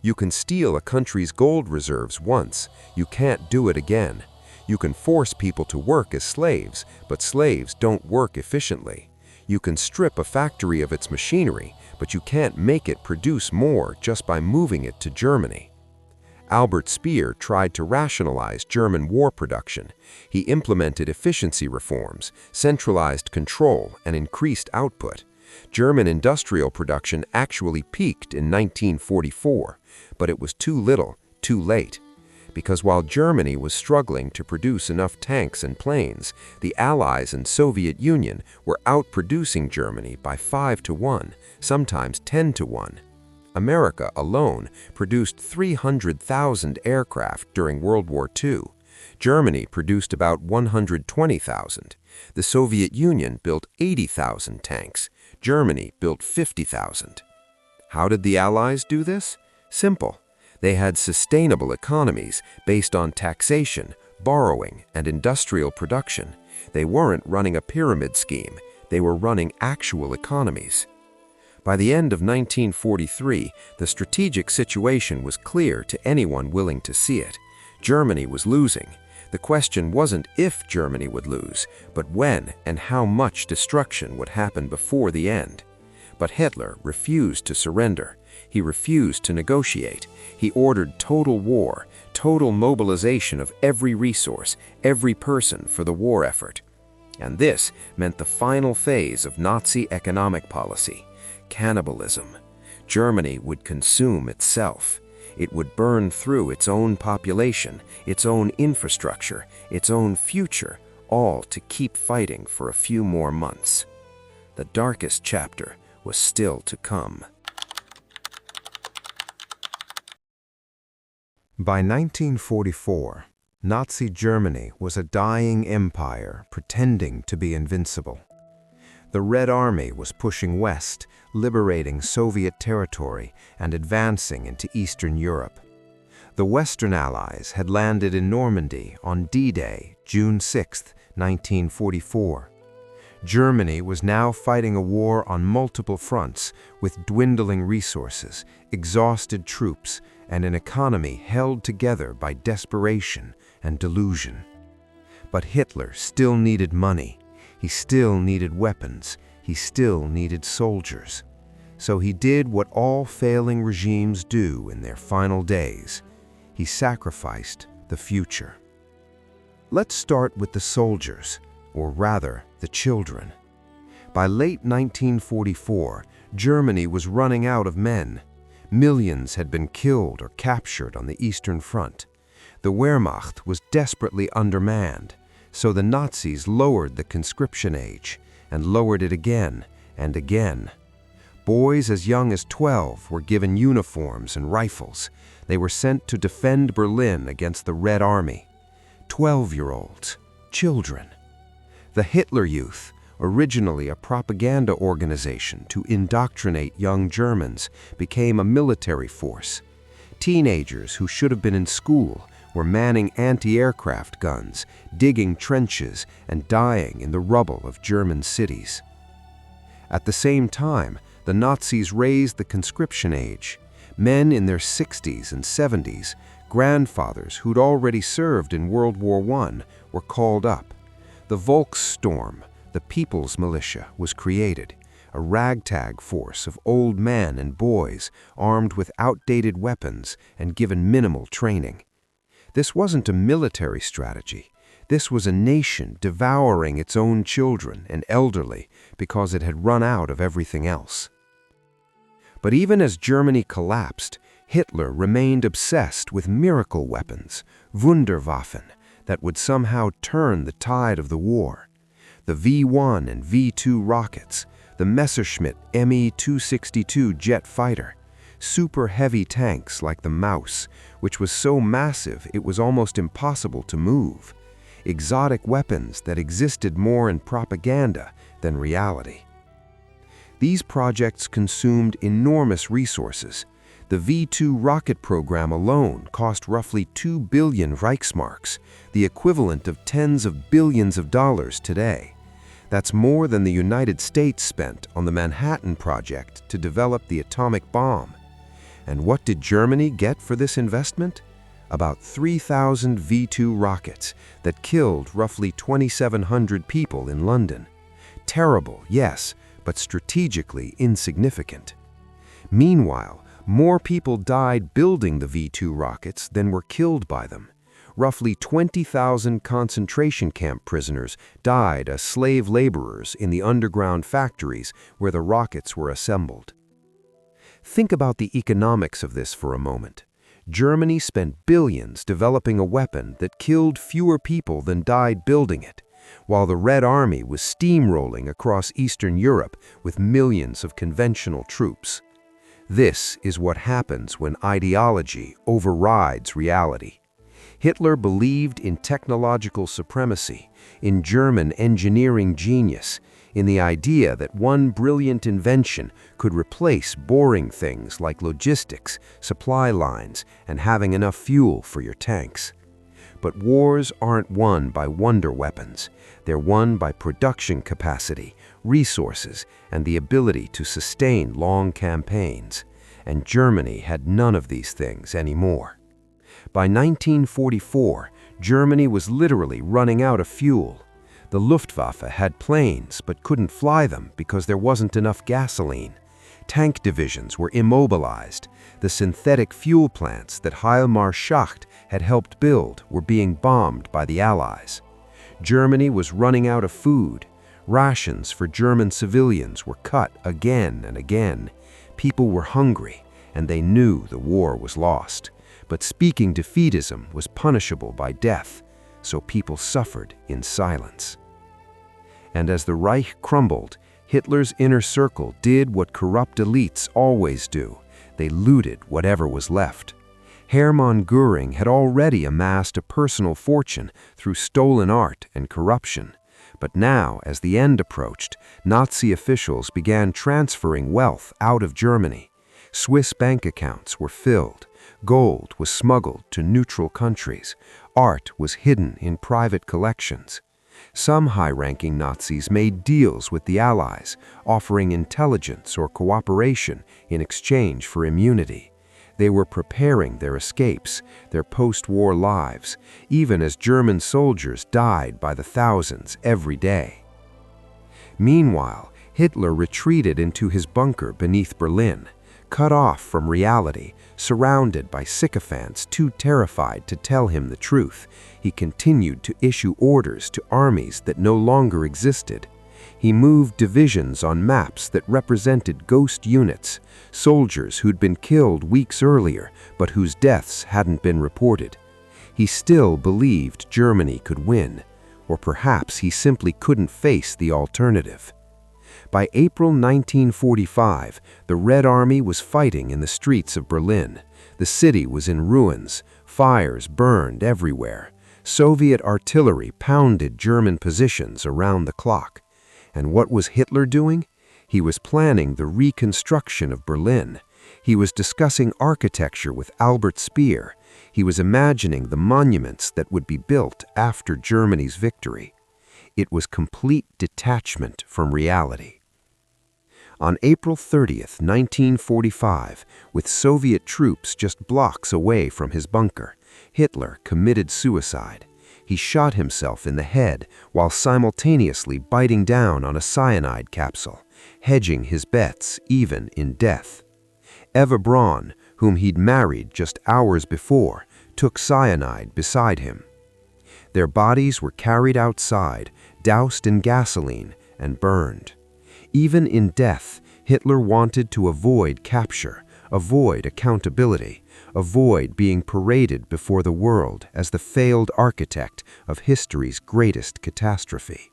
[SPEAKER 2] You can steal a country's gold reserves once. You can't do it again. You can force people to work as slaves, but slaves don't work efficiently. You can strip a factory of its machinery, but you can't make it produce more just by moving it to Germany. Albert Speer tried to rationalize German war production. He implemented efficiency reforms, centralized control, and increased output. German industrial production actually peaked in 1944, but it was too little, too late. Because while Germany was struggling to produce enough tanks and planes, the Allies and Soviet Union were outproducing Germany by 5 to 1, sometimes 10 to 1. America alone produced 300,000 aircraft during World War II. Germany produced about 120,000. The Soviet Union built 80,000 tanks. Germany built 50,000. How did the Allies do this? Simple. They had sustainable economies based on taxation, borrowing, and industrial production. They weren't running a pyramid scheme. They were running actual economies. By the end of 1943, the strategic situation was clear to anyone willing to see it. Germany was losing. The question wasn't if Germany would lose, but when and how much destruction would happen before the end. But Hitler refused to surrender. He refused to negotiate. He ordered total war, total mobilization of every resource, every person for the war effort. And this meant the final phase of Nazi economic policy. Cannibalism. Germany would consume itself. It would burn through its own population, its own infrastructure, its own future, all to keep fighting for a few more months. The darkest chapter was still to come.
[SPEAKER 1] By 1944, Nazi Germany was a dying empire pretending to be invincible. The Red Army was pushing west, liberating Soviet territory and advancing into Eastern Europe. The Western Allies had landed in Normandy on D-Day, June 6, 1944. Germany was now fighting a war on multiple fronts with dwindling resources, exhausted troops, and an economy held together by desperation and delusion. But Hitler still needed money. He still needed weapons. He still needed soldiers. So he did what all failing regimes do in their final days. He sacrificed the future. Let's start with the soldiers, or rather, the children. By late 1944, Germany was running out of men. Millions had been killed or captured on the Eastern Front. The Wehrmacht was desperately undermanned, so the Nazis lowered the conscription age and lowered it again and again. Boys as young as 12 were given uniforms and rifles. They were sent to defend Berlin against the Red Army. 12-year-olds, children. The Hitler Youth, originally a propaganda organization to indoctrinate young Germans, became a military force. Teenagers who should have been in school were manning anti-aircraft guns, digging trenches, and dying in the rubble of German cities. At the same time, the Nazis raised the conscription age. Men in their 60s and 70s, grandfathers who'd already served in World War I, were called up. The Volkssturm, the People's Militia, was created, a ragtag force of old men and boys armed with outdated weapons and given minimal training. This wasn't a military strategy. This was a nation devouring its own children and elderly because it had run out of everything else. But even as Germany collapsed, Hitler remained obsessed with miracle weapons, Wunderwaffen, that would somehow turn the tide of the war. The V-1 and V-2 rockets, the Messerschmitt Me-262 jet fighter, super heavy tanks like the Maus, which was so massive it was almost impossible to move, exotic weapons that existed more in propaganda than reality. These projects consumed enormous resources. The V-2 rocket program alone cost roughly 2 billion Reichsmarks, the equivalent of tens of billions of dollars today. That's more than the United States spent on the Manhattan Project to develop the atomic bomb. And what did Germany get for this investment? About 3,000 V-2 rockets that killed roughly 2,700 people in London. Terrible, yes, but strategically insignificant. Meanwhile, more people died building the V-2 rockets than were killed by them. Roughly 20,000 concentration camp prisoners died as slave laborers in the underground factories where the rockets were assembled. Think about the economics of this for a moment. Germany spent billions developing a weapon that killed fewer people than died building it, while the Red Army was steamrolling across Eastern Europe with millions of conventional troops. This is what happens when ideology overrides reality. Hitler believed in technological supremacy, in German engineering genius, in the idea that one brilliant invention could replace boring things like logistics, supply lines, and having enough fuel for your tanks. But wars aren't won by wonder weapons. They're won by production capacity, resources, and the ability to sustain long campaigns. And Germany had none of these things anymore. By 1944, Germany was literally running out of fuel. The Luftwaffe had planes but couldn't fly them because there wasn't enough gasoline. Tank divisions were immobilized. The synthetic fuel plants that Heilmar Schacht had helped build were being bombed by the Allies. Germany was running out of food. Rations for German civilians were cut again and again. People were hungry, and they knew the war was lost. But speaking defeatism was punishable by death, so people suffered in silence. And as the Reich crumbled, Hitler's inner circle did what corrupt elites always do. They looted whatever was left. Hermann Göring had already amassed a personal fortune through stolen art and corruption. But now, as the end approached, Nazi officials began transferring wealth out of Germany. Swiss bank accounts were filled. Gold was smuggled to neutral countries. Art was hidden in private collections. Some high-ranking Nazis made deals with the Allies, offering intelligence or cooperation in exchange for immunity. They were preparing their escapes, their post-war lives, even as German soldiers died by the thousands every day. Meanwhile, Hitler retreated into his bunker beneath Berlin.
[SPEAKER 2] cut off from reality, surrounded by sycophants too terrified to tell him the truth, he continued to issue orders to armies that no longer existed. He moved divisions on maps that represented ghost units, soldiers who'd been killed weeks earlier, but whose deaths hadn't been reported. He still believed Germany could win, or perhaps he simply couldn't face the alternative. By April 1945, the Red Army was fighting in the streets of Berlin. The city was in ruins, fires burned everywhere. Soviet artillery pounded German positions around the clock. And what was Hitler doing? He was planning the reconstruction of Berlin. He was discussing architecture with Albert Speer. He was imagining the monuments that would be built after Germany's victory. It was complete detachment from reality. On April 30th, 1945, with Soviet troops just blocks away from his bunker, Hitler committed suicide. He shot himself in the head while simultaneously biting down on a cyanide capsule, hedging his bets even in death. Eva Braun, whom he'd married just hours before, took cyanide beside him. Their bodies were carried outside, doused in gasoline, and burned. Even in death, Hitler wanted to avoid capture, avoid accountability, avoid being paraded before the world as the failed architect of history's greatest catastrophe.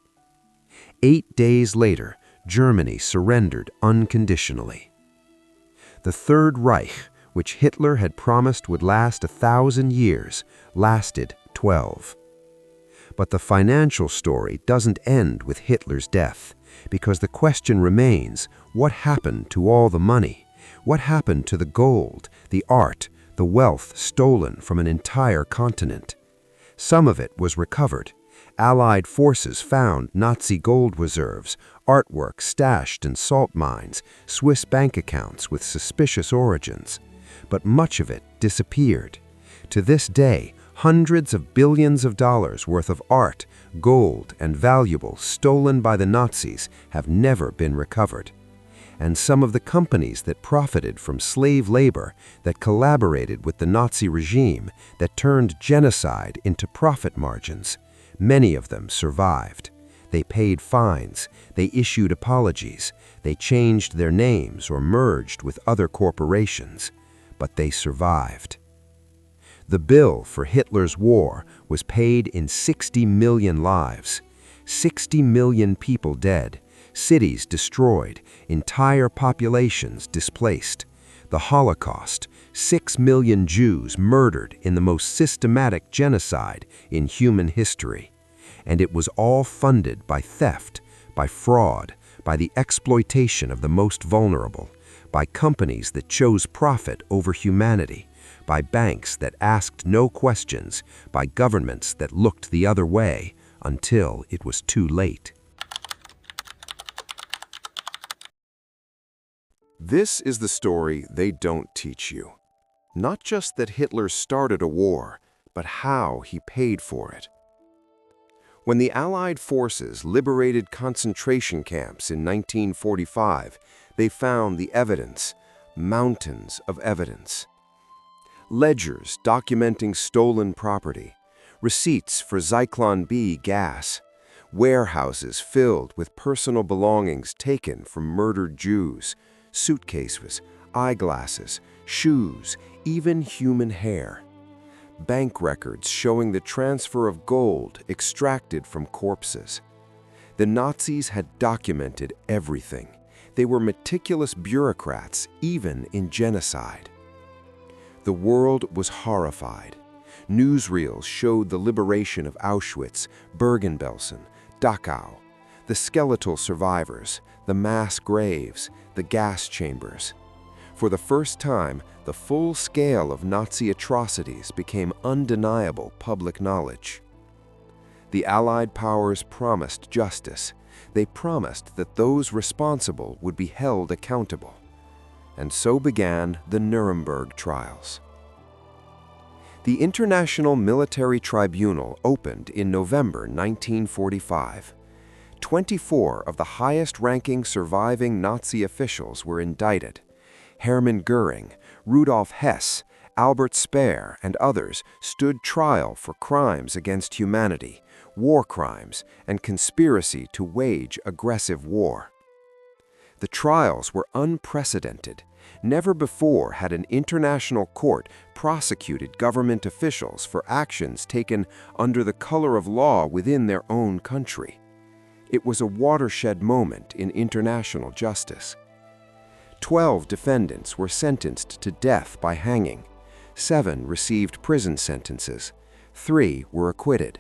[SPEAKER 2] 8 days later, Germany surrendered unconditionally. The Third Reich, which Hitler had promised would last 1,000 years, lasted 12. But the financial story doesn't end with Hitler's death, because the question remains, what happened to all the money? What happened to the gold, the art, the wealth stolen from an entire continent? Some of it was recovered. Allied forces found Nazi gold reserves, artwork stashed in salt mines, Swiss bank accounts with suspicious origins. But much of it disappeared. To this day, hundreds of billions of dollars worth of art, gold, and valuables stolen by the Nazis have never been recovered. And some of the companies that profited from slave labor, that collaborated with the Nazi regime, that turned genocide into profit margins, many of them survived. They paid fines, they issued apologies, they changed their names or merged with other corporations, but they survived. The bill for Hitler's war was paid in 60 million lives, 60 million people dead, cities destroyed, entire populations displaced. The Holocaust, 6 million Jews murdered in the most systematic genocide in human history. And it was all funded by theft, by fraud, by the exploitation of the most vulnerable, by companies that chose profit over humanity, by banks that asked no questions, by governments that looked the other way until it was too late.
[SPEAKER 1] This is the story they don't teach you. Not just that Hitler started a war, but how he paid for it. When the Allied forces liberated concentration camps in 1945, they found the evidence, mountains of evidence. Ledgers documenting stolen property, receipts for Zyklon B gas, warehouses filled with personal belongings taken from murdered Jews, suitcases, eyeglasses, shoes, even human hair. Bank records showing the transfer of gold extracted from corpses. The Nazis had documented everything. They were meticulous bureaucrats, even in genocide. The world was horrified. Newsreels showed the liberation of Auschwitz, Bergen-Belsen, Dachau, the skeletal survivors, the mass graves, the gas chambers. For the first time, the full scale of Nazi atrocities became undeniable public knowledge. The Allied powers promised justice. They promised that those responsible would be held accountable. And so began the Nuremberg trials. The International Military Tribunal opened in November 1945. 24 of the highest-ranking surviving Nazi officials were indicted. Hermann Göring, Rudolf Hess, Albert Speer, and others stood trial for crimes against humanity, war crimes, and conspiracy to wage aggressive war. The trials were unprecedented. Never before had an international court prosecuted government officials for actions taken under the color of law within their own country. It was a watershed moment in international justice. 12 defendants were sentenced to death by hanging. 7 received prison sentences. 3 were acquitted.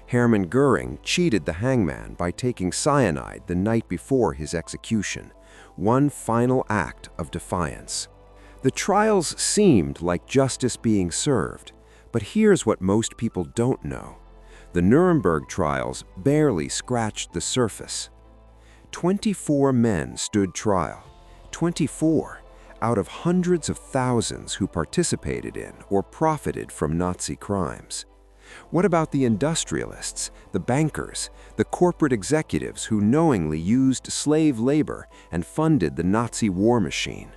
[SPEAKER 1] Hermann Göring cheated the hangman by taking cyanide the night before his execution, one final act of defiance. The trials seemed like justice being served, but here's what most people don't know. The Nuremberg trials barely scratched the surface. 24 men stood trial, 24 out of hundreds of thousands who participated in or profited from Nazi crimes. What about the industrialists, the bankers, the corporate executives who knowingly used slave labor and funded the Nazi war machine?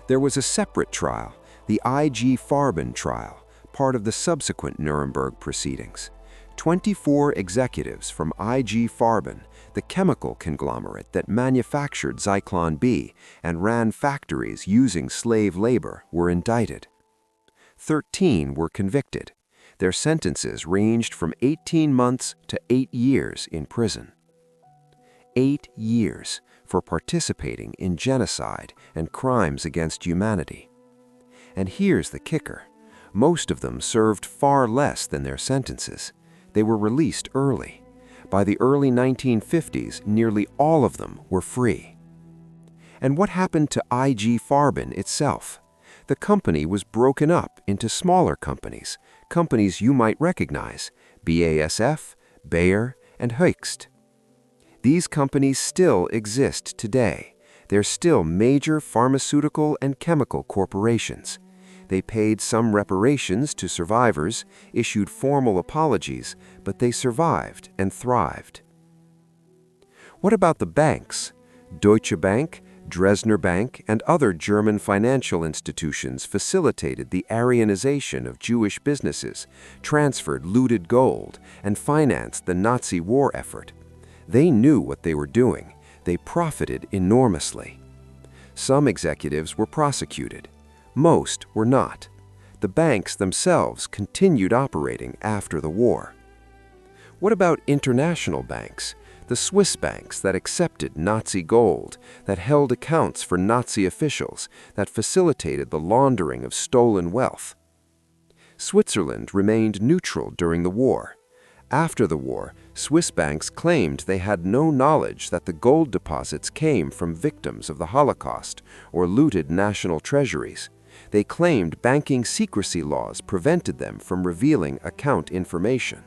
[SPEAKER 1] There was a separate trial, the IG Farben trial, part of the subsequent Nuremberg proceedings. 24 executives from IG Farben, the chemical conglomerate that manufactured Zyklon B and ran factories using slave labor, were indicted. 13 were convicted. Their sentences ranged from 18 months to 8 years in prison. 8 years for participating in genocide and crimes against humanity. And here's the kicker. Most of them served far less than their sentences. They were released early. By the early 1950s, nearly all of them were free. And what happened to IG Farben itself? The company was broken up into smaller companies, companies you might recognize, BASF, Bayer, and Hoechst. These companies still exist today. They're still major pharmaceutical and chemical corporations. They paid some reparations to survivors, issued formal apologies, but they survived and thrived. What about the banks? Deutsche Bank, Dresdner Bank, and other German financial institutions facilitated the Aryanization of Jewish businesses, transferred looted gold, and financed the Nazi war effort. They knew what they were doing. They profited enormously. Some executives were prosecuted. Most were not. The banks themselves continued operating after the war. What about international banks? The Swiss banks that accepted Nazi gold, that held accounts for Nazi officials, that facilitated the laundering of stolen wealth. Switzerland remained neutral during the war. After the war, Swiss banks claimed they had no knowledge that the gold deposits came from victims of the Holocaust or looted national treasuries. They claimed banking secrecy laws prevented them from revealing account information.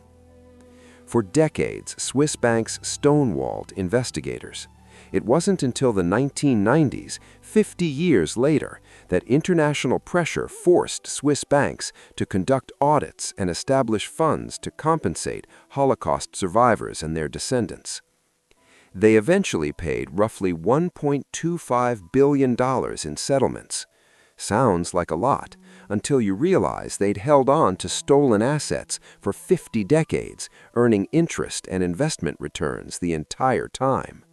[SPEAKER 1] For decades, Swiss banks stonewalled investigators. It wasn't until the 1990s, 50 years later, that international pressure forced Swiss banks to conduct audits and establish funds to compensate Holocaust survivors and their descendants. They eventually paid roughly $1.25 billion in settlements. Sounds like a lot, until you realize they'd held on to stolen assets for 50 decades, earning interest and investment returns the entire time.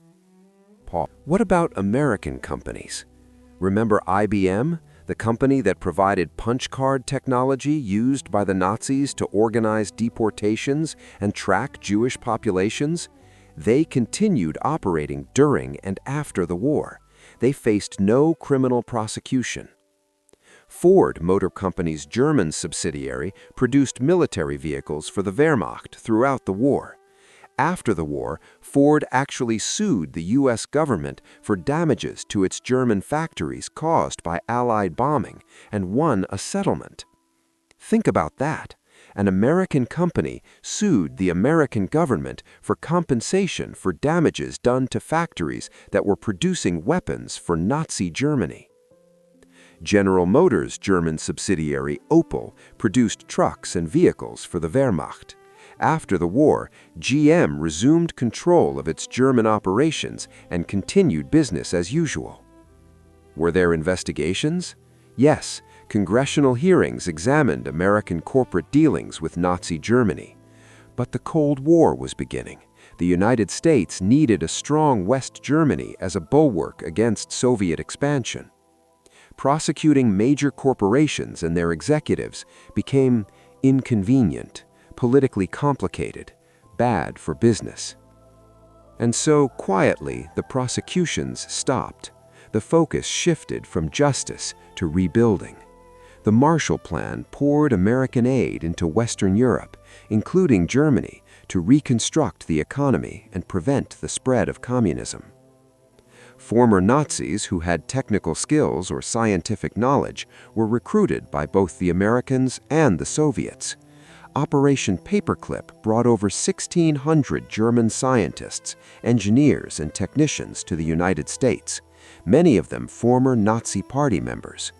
[SPEAKER 1] What about American companies? Remember IBM, the company that provided punch card technology used by the Nazis to organize deportations and track Jewish populations? They continued operating during and after the war. They faced no criminal prosecution. Ford Motor Company's German subsidiary produced military vehicles for the Wehrmacht throughout the war. After the war, Ford actually sued the U.S. government for damages to its German factories caused by Allied bombing and won a settlement. Think about that. An American company sued the American government for compensation for damages done to factories that were producing weapons for Nazi Germany. General Motors' German subsidiary Opel produced trucks and vehicles for the Wehrmacht. After the war, GM resumed control of its German operations and continued business as usual.
[SPEAKER 2] Were there investigations? Yes, congressional hearings examined American corporate dealings with Nazi Germany. But the Cold War was beginning. The United States needed a strong West Germany as a bulwark against Soviet expansion. Prosecuting major corporations and their executives became inconvenient, politically complicated, bad for business. And so, quietly, the prosecutions stopped. The focus shifted from justice to rebuilding. The Marshall Plan poured American aid into Western Europe, including Germany, to reconstruct the economy and prevent the spread of communism. Former Nazis who had technical skills or scientific knowledge were recruited by both the Americans and the Soviets. Operation Paperclip brought over 1,600 German scientists, engineers, and technicians to the United States, many of them former Nazi Party members.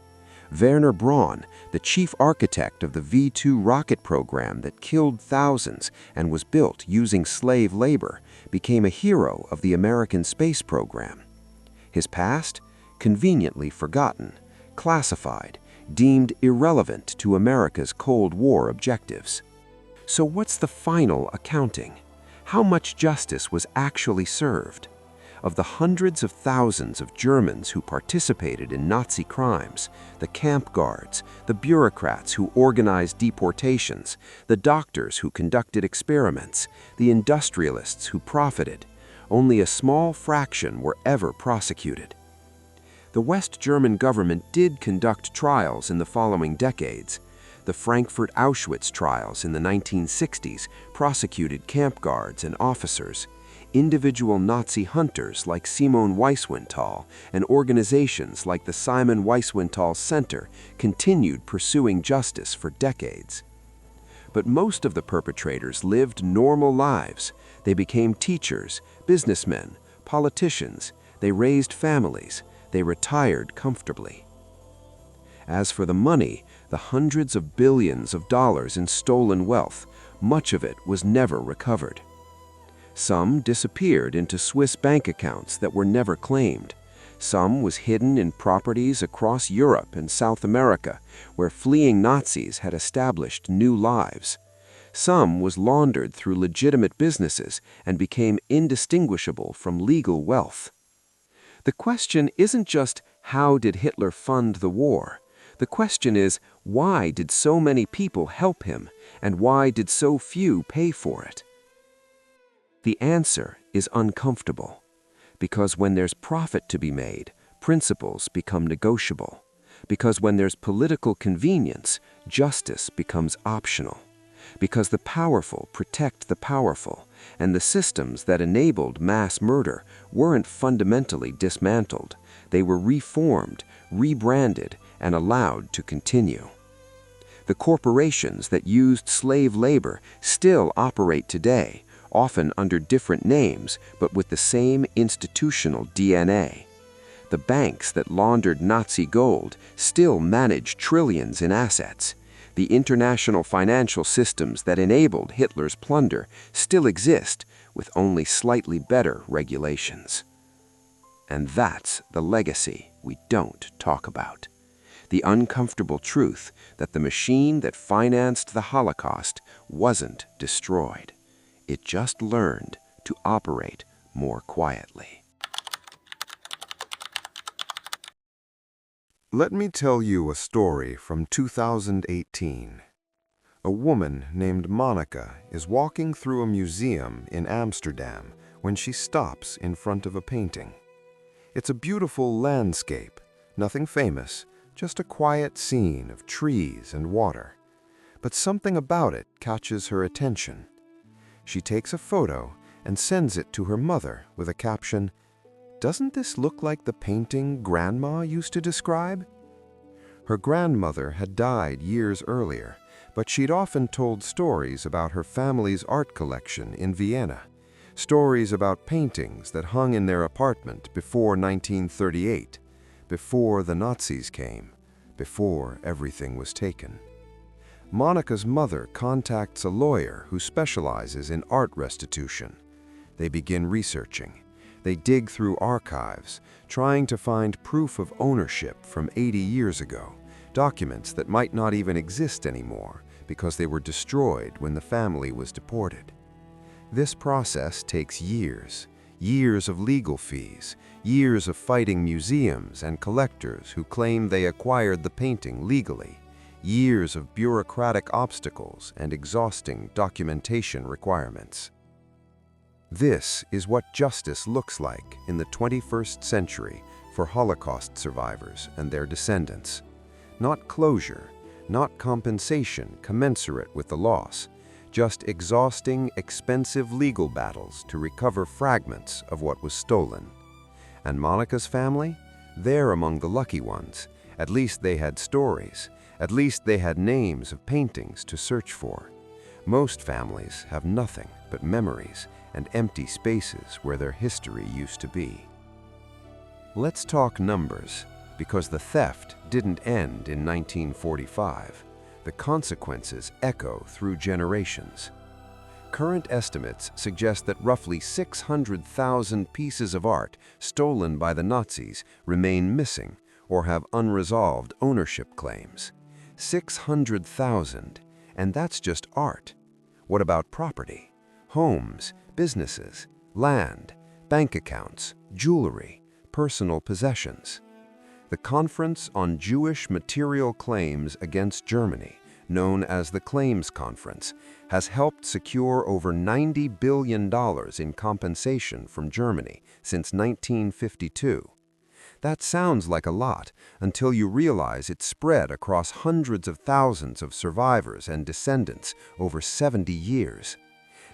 [SPEAKER 2] Werner Braun, the chief architect of the V-2 rocket program that killed thousands and was built using slave labor, became a hero of the American space program. His past? Conveniently forgotten, classified, deemed irrelevant to America's Cold War objectives. So what's the final accounting? How much justice was actually served? Of the hundreds of thousands of Germans who participated in Nazi crimes, the camp guards, the bureaucrats who organized deportations, the doctors who conducted experiments, the industrialists who profited, only a small fraction were ever prosecuted. The West German government did conduct trials in the following decades. The Frankfurt Auschwitz trials in the 1960s prosecuted camp guards and officers. Individual Nazi hunters like Simon Weiswinthal and organizations like the Simon Weiswinthal Center continued pursuing justice for decades. But most of the perpetrators lived normal lives. They became teachers, businessmen, politicians. They raised families. They retired comfortably. As for the money, the hundreds of billions of dollars in stolen wealth, much of it was never recovered. Some disappeared into Swiss bank accounts that were never claimed. Some was hidden in properties across Europe and South America, where fleeing Nazis had established new lives. Some was laundered through legitimate businesses and became indistinguishable from legal wealth. The question isn't just how did Hitler fund the war? The question is, why did so many people help him, and why did so few pay for it? The answer is uncomfortable, because when there's profit to be made, principles become negotiable. Because when there's political convenience, justice becomes optional. Because the powerful protect the powerful, and the systems that enabled mass murder weren't fundamentally dismantled. They were reformed, rebranded, and allowed to continue. The corporations that used slave labor still operate today, often under different names, but with the same institutional DNA. The banks that laundered Nazi gold still manage trillions in assets. The international financial systems that enabled Hitler's plunder still exist, with only slightly better regulations. And that's the legacy we don't talk about. The uncomfortable truth that the machine that financed the Holocaust wasn't destroyed. It just learned to operate more quietly.
[SPEAKER 1] Let me tell you a story from 2018. A woman named Monica is walking through a museum in Amsterdam when she stops in front of a painting. It's a beautiful landscape, nothing famous, just a quiet scene of trees and water. But something about it catches her attention. She takes a photo and sends it to her mother with a caption, "Doesn't this look like the painting Grandma used to describe?" Her grandmother had died years earlier, but she'd often told stories about her family's art collection in Vienna, stories about paintings that hung in their apartment before 1938, before the Nazis came, before everything was taken. Monica's mother contacts a lawyer who specializes in art restitution. They begin researching. They dig through archives, trying to find proof of ownership from 80 years ago, documents that might not even exist anymore because they were destroyed when the family was deported. This process takes years, years of legal fees, years of fighting museums and collectors who claim they acquired the painting legally, years of bureaucratic obstacles and exhausting documentation requirements. This is what justice looks like in the 21st century for Holocaust survivors and their descendants. Not closure, not compensation commensurate with the loss, just exhausting, expensive legal battles to recover fragments of what was stolen. And Monica's family? They're among the lucky ones. At least they had stories. At least they had names of paintings to search for. Most families have nothing but memories and empty spaces where their history used to be. Let's talk numbers, because the theft didn't end in 1945. The consequences echo through generations. Current estimates suggest that roughly 600,000 pieces of art stolen by the Nazis remain missing or have unresolved ownership claims. 600,000, and that's just art. What about property? Homes, businesses, land, bank accounts, jewelry, personal possessions. The Conference on Jewish Material Claims Against Germany, known as the Claims Conference, has helped secure over $90 billion in compensation from Germany since 1952. That sounds like a lot until you realize it's spread across hundreds of thousands of survivors and descendants over 70 years.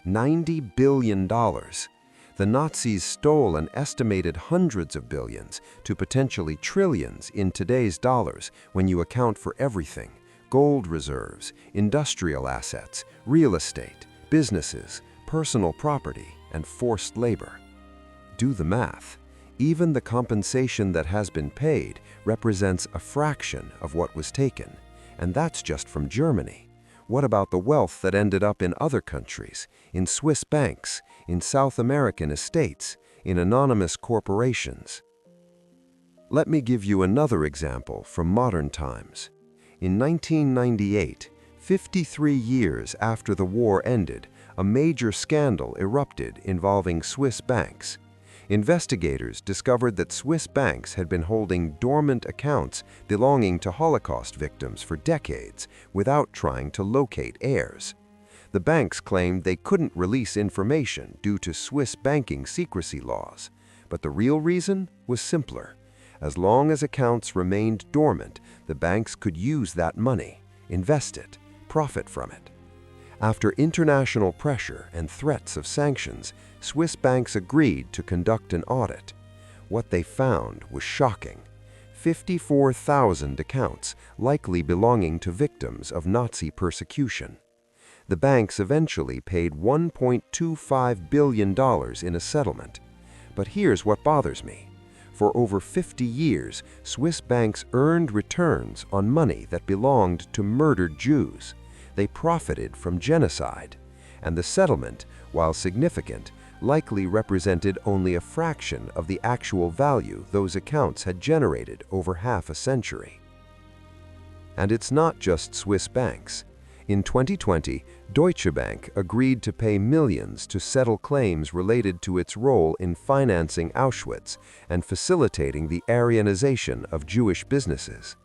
[SPEAKER 1] $90 billion. The Nazis stole an estimated hundreds of billions to potentially trillions in today's dollars when you account for everything: gold reserves, industrial assets, real estate, businesses, personal property, and forced labor. Do the math. Even the compensation that has been paid represents a fraction of what was taken, and that's just from Germany. What about the wealth that ended up in other countries, in Swiss banks, in South American estates, in anonymous corporations? Let me give you another example from modern times. In 1998, 53 years after the war ended, a major scandal erupted involving Swiss banks. Investigators discovered that Swiss banks had been holding dormant accounts belonging to Holocaust victims for decades without trying to locate heirs. The banks claimed they couldn't release information due to Swiss banking secrecy laws, but the real reason was simpler. As long as accounts remained dormant, the banks could use that money, invest it, profit from it. After international pressure and threats of sanctions, Swiss banks agreed to conduct an audit. What they found was shocking. 54,000 accounts, likely belonging to victims of Nazi persecution. The banks eventually paid $1.25 billion in a settlement. But here's what bothers me. For over 50 years, Swiss banks earned returns on money that belonged to murdered Jews. They profited from genocide, and the settlement, while significant, likely represented only a fraction of the actual value those accounts had generated over half a century. And it's not just Swiss banks. In 2020, Deutsche Bank agreed to pay millions to settle claims related to its role in financing Auschwitz and facilitating the Aryanization of Jewish businesses.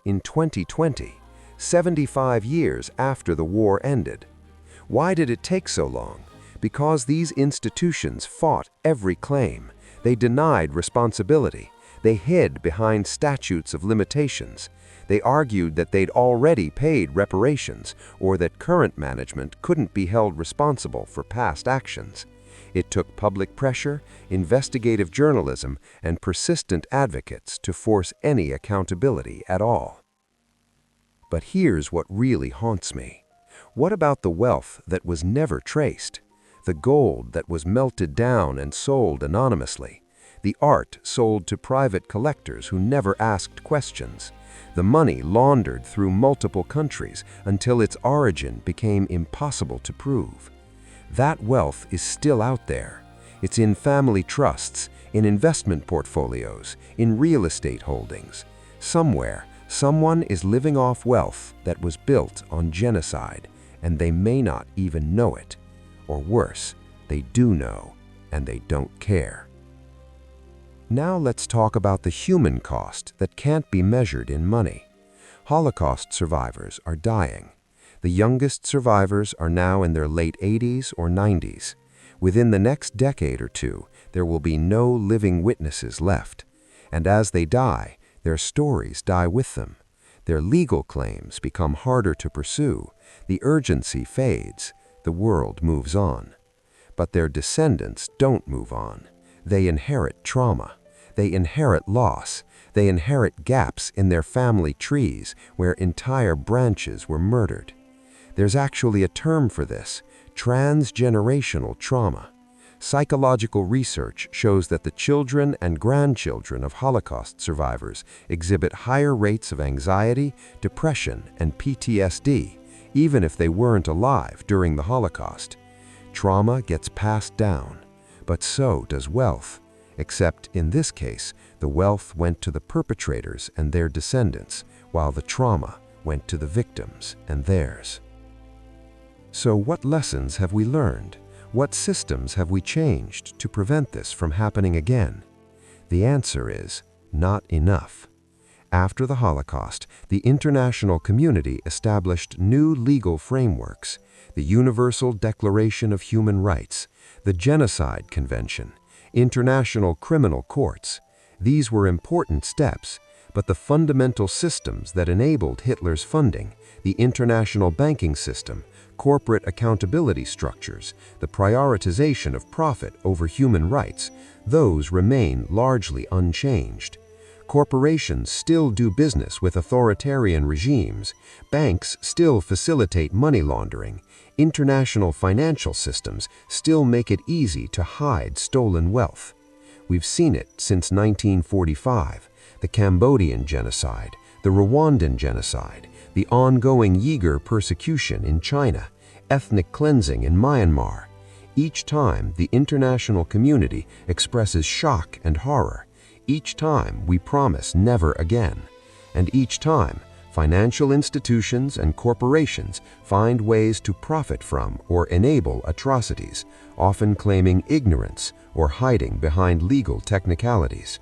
[SPEAKER 1] In 2020, 75 years after the war ended. Why did it take so long? Because these institutions fought every claim. They denied responsibility. They hid behind statutes of limitations. They argued that they'd already paid reparations or that current management couldn't be held responsible for past actions. It took public pressure, investigative journalism, and persistent advocates to force any accountability at all. But here's what really haunts me. What about the wealth that was never traced? The gold that was melted down and sold anonymously? The art sold to private collectors who never asked questions? The money laundered through multiple countries until its origin became impossible to prove? That wealth is still out there.
[SPEAKER 2] It's in family trusts, in investment portfolios, in real estate holdings. Somewhere, someone is living off wealth that was built on genocide, and they may not even know it. Or worse, they do know, and they don't care. Now let's talk about the human cost that can't be measured in money. Holocaust survivors are dying. The youngest survivors are now in their late 80s or 90s. Within the next decade or two, there will be no living witnesses left. And as they die, their stories die with them. Their legal claims become harder to pursue. The urgency fades. The world moves on. But their descendants don't move on. They inherit trauma. They inherit loss. They inherit gaps in their family trees where entire branches were murdered. There's actually a term for this: transgenerational trauma. Psychological research shows that the children and grandchildren of Holocaust survivors exhibit higher rates of anxiety, depression, and PTSD, even if they weren't alive during the Holocaust. Trauma gets passed down, but so does wealth. Except in this case, the wealth went to the perpetrators and their descendants, while the trauma went to the victims and theirs. So what lessons have we learned? What systems have we changed to prevent this from happening again? The answer is not enough. After the Holocaust, the international community established new legal frameworks: the Universal Declaration of Human Rights, the Genocide Convention, international criminal courts. These were important steps, but the fundamental systems that enabled Hitler's funding, the international banking system, corporate accountability structures, the prioritization of profit over human rights, those remain largely unchanged. Corporations still do business with authoritarian regimes. Banks still facilitate money laundering. International financial systems still make it easy to hide stolen wealth. We've seen it since 1945, the Cambodian genocide, the Rwandan genocide, the ongoing Uyghur persecution in China, ethnic cleansing in Myanmar. Each time, the international community expresses shock and horror. Each time, we promise never again. And each time, financial institutions and corporations find ways to profit from or enable atrocities, often claiming ignorance or hiding behind legal technicalities.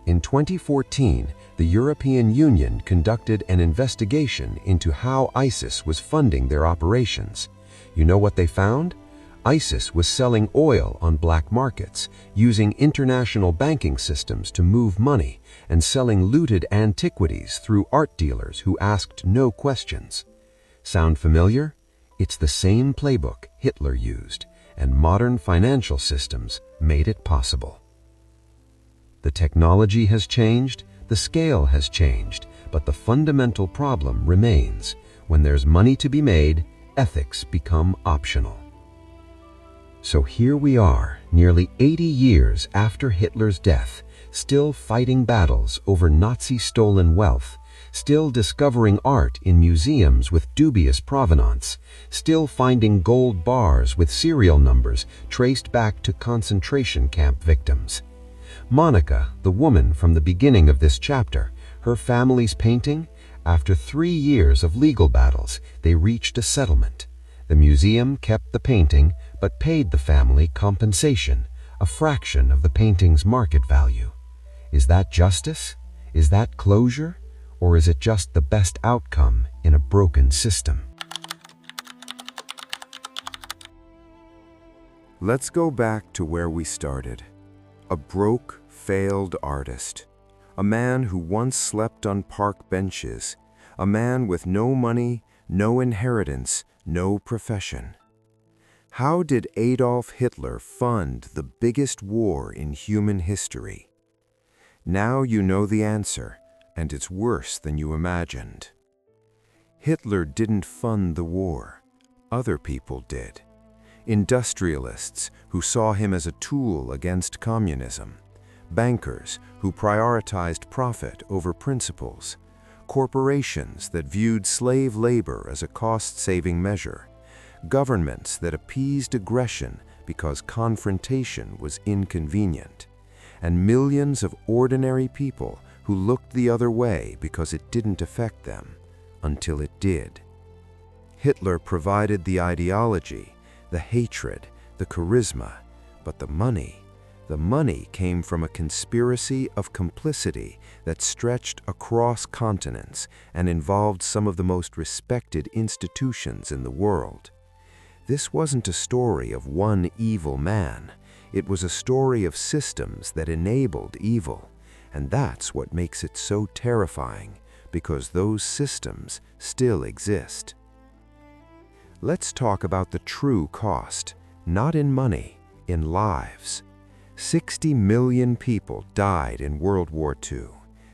[SPEAKER 2] In 2014, the European Union conducted an investigation into how ISIS was funding their operations. You know what they found? ISIS was selling oil on black markets, using international banking systems to move money, and selling looted antiquities through art dealers who asked no questions. Sound familiar? It's the same playbook Hitler used, and modern financial systems made it possible. The technology has changed, the scale has changed, but the fundamental problem remains. When there's money to be made, ethics become optional. So here we are, nearly 80 years after Hitler's death, still fighting battles over Nazi-stolen wealth, still discovering art in museums with dubious provenance, still finding gold bars with serial numbers traced back to concentration camp victims. Monica, the woman from the beginning of this chapter, her family's painting, after 3 years of legal battles, they reached a settlement. The museum kept the painting, but paid the family compensation, a fraction of the painting's market value. Is that justice? Is that closure? Or is it just the best outcome in a broken system?
[SPEAKER 1] Let's go back to where we started. A broke, failed artist. A man who once slept on park benches. A man with no money, no inheritance, no profession. How did Adolf Hitler fund the biggest war in human history? Now you know the answer, and it's worse than you imagined. Hitler didn't fund the war. Other people did. Industrialists who saw him as a tool against communism. Bankers who prioritized profit over principles. Corporations that viewed slave labor as a cost-saving measure. Governments that appeased aggression because confrontation was inconvenient, and millions of ordinary people who looked the other way because it didn't affect them, until it did. Hitler provided the ideology, the hatred, the charisma, but the money came from a conspiracy of complicity that stretched across continents and involved some of the most respected institutions in the world. This wasn't a story of one evil man. It was a story of systems that enabled evil, and that's what makes it so terrifying, because those systems still exist. Let's talk about the true cost, not in money, in lives. 60 million people died in World War II.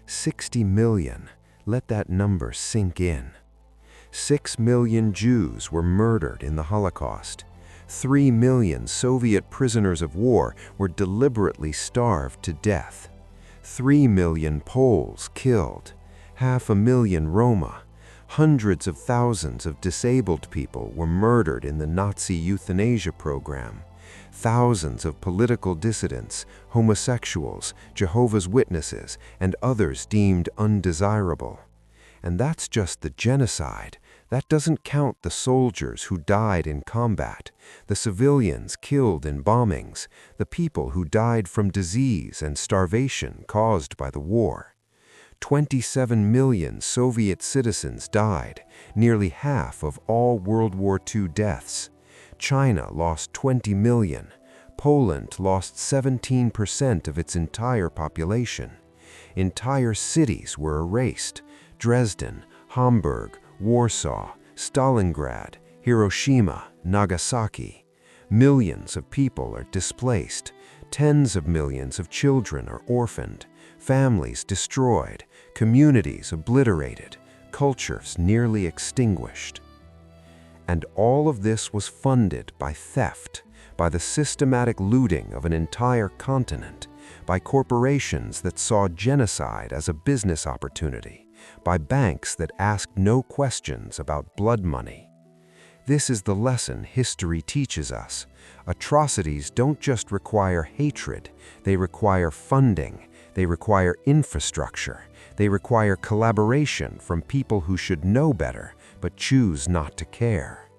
[SPEAKER 1] 60 million. Let that number sink in. 6 million Jews were murdered in the Holocaust. 3 million Soviet prisoners of war were deliberately starved to death. 3 million Poles killed. 500,000 Roma. Hundreds of thousands of disabled people were murdered in the Nazi euthanasia program. Thousands of political dissidents, homosexuals, Jehovah's Witnesses, and others deemed undesirable. And that's just the genocide. That doesn't count the soldiers who died in combat, the civilians killed in bombings, the people who died from disease and starvation caused by the war. 27 million Soviet citizens died, nearly half of all World War II deaths. China lost 20 million. Poland lost 17% of its entire population. Entire cities were erased. Dresden, Hamburg, Warsaw, Stalingrad, Hiroshima, Nagasaki. Millions of people are displaced. Tens of millions of children are orphaned. Families destroyed. Communities obliterated. Cultures nearly extinguished. And all of this was funded by theft, by the systematic looting of an entire continent, by corporations that saw genocide as a business opportunity, by banks that asked no questions about blood money. This is the lesson history teaches us. Atrocities don't just require hatred, they require funding, they require infrastructure, they require collaboration from people who should know better, but choose not to care.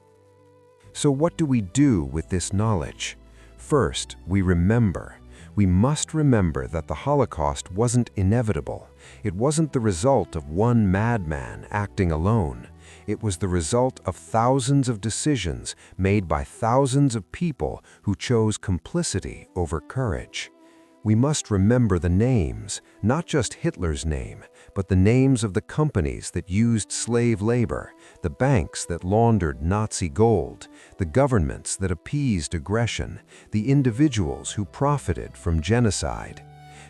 [SPEAKER 1] So what do we do with this knowledge? First, we remember. We must remember that the Holocaust wasn't inevitable. It wasn't the result of one madman acting alone. It was the result of thousands of decisions made by thousands of people who chose complicity over courage. We must remember the names, not just Hitler's name, but the names of the companies that used slave labor, the banks that laundered Nazi gold, the governments that appeased aggression, the individuals who profited from genocide.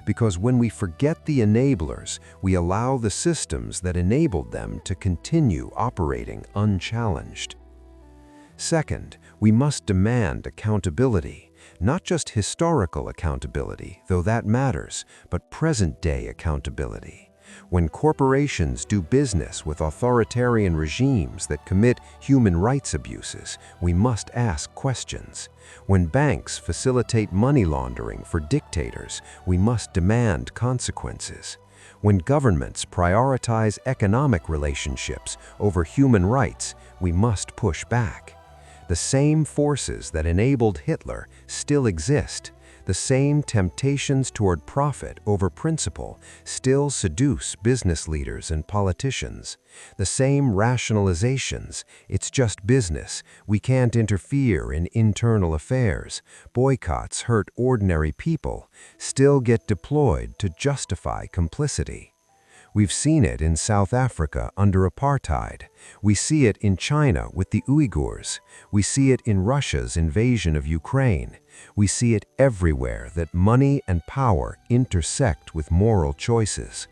[SPEAKER 1] Because when we forget the enablers, we allow the systems that enabled them to continue operating unchallenged. Second, we must demand accountability. Not just historical accountability, though that matters, but present-day accountability. When corporations do business with authoritarian regimes that commit human rights abuses, we must ask questions. When banks facilitate money laundering for dictators, we must demand consequences. When governments prioritize economic relationships over human rights, we must push back. The same forces that enabled Hitler still exist. The same temptations toward profit over principle still seduce business leaders and politicians. The same rationalizations, it's just business, we can't interfere in internal affairs, boycotts hurt ordinary people, still get deployed to justify complicity. We've seen it in South Africa under apartheid. We see it in China with the Uyghurs. We see it in Russia's invasion of Ukraine. We see it everywhere that money and power intersect with moral choices.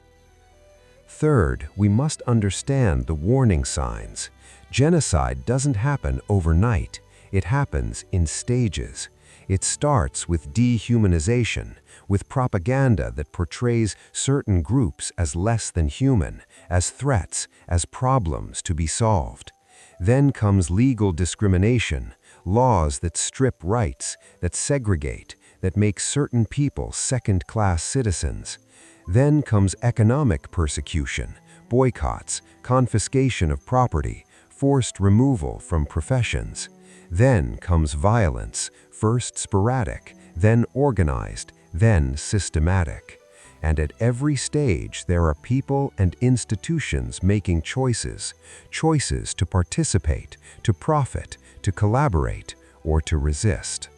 [SPEAKER 1] Third, we understand the warning signs. Genocide doesn't happen overnight. It happens in stages. It starts with dehumanization, with propaganda that portrays certain groups as less than human, as threats, as problems to be solved. Then comes legal discrimination,
[SPEAKER 2] laws that strip rights, that segregate, that make certain people second-class citizens. Then comes economic persecution, boycotts, confiscation of property, forced removal from professions. Then comes violence, first sporadic, then organized, then systematic. And at every stage there are people and institutions making choices to participate, to profit, to collaborate, or to resist.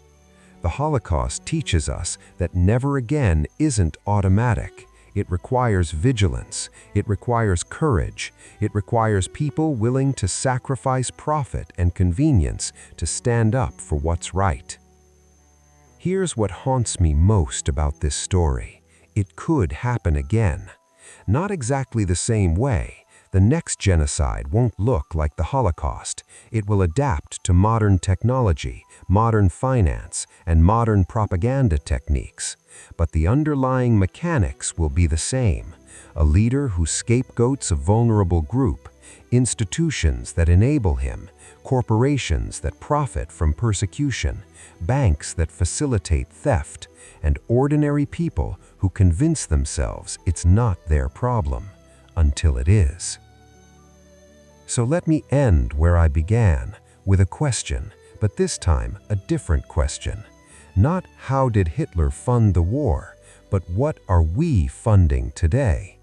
[SPEAKER 2] The Holocaust teaches us that never again isn't automatic. It requires vigilance, it requires courage, it requires people willing to sacrifice profit and convenience to stand up for what's right. Here's what haunts me most about this story. It could happen again. Not exactly the same way. The next genocide won't look like the Holocaust. It will adapt to modern technology, modern finance, and modern propaganda techniques. But the underlying mechanics will be the same. A leader who scapegoats a vulnerable group, institutions that enable him, corporations that profit from persecution, banks that facilitate theft, and ordinary people who convince themselves it's not their problem, until it is. So let me end where I began, with a question, but this time a different question. Not how did Hitler fund the war, but what are we funding today?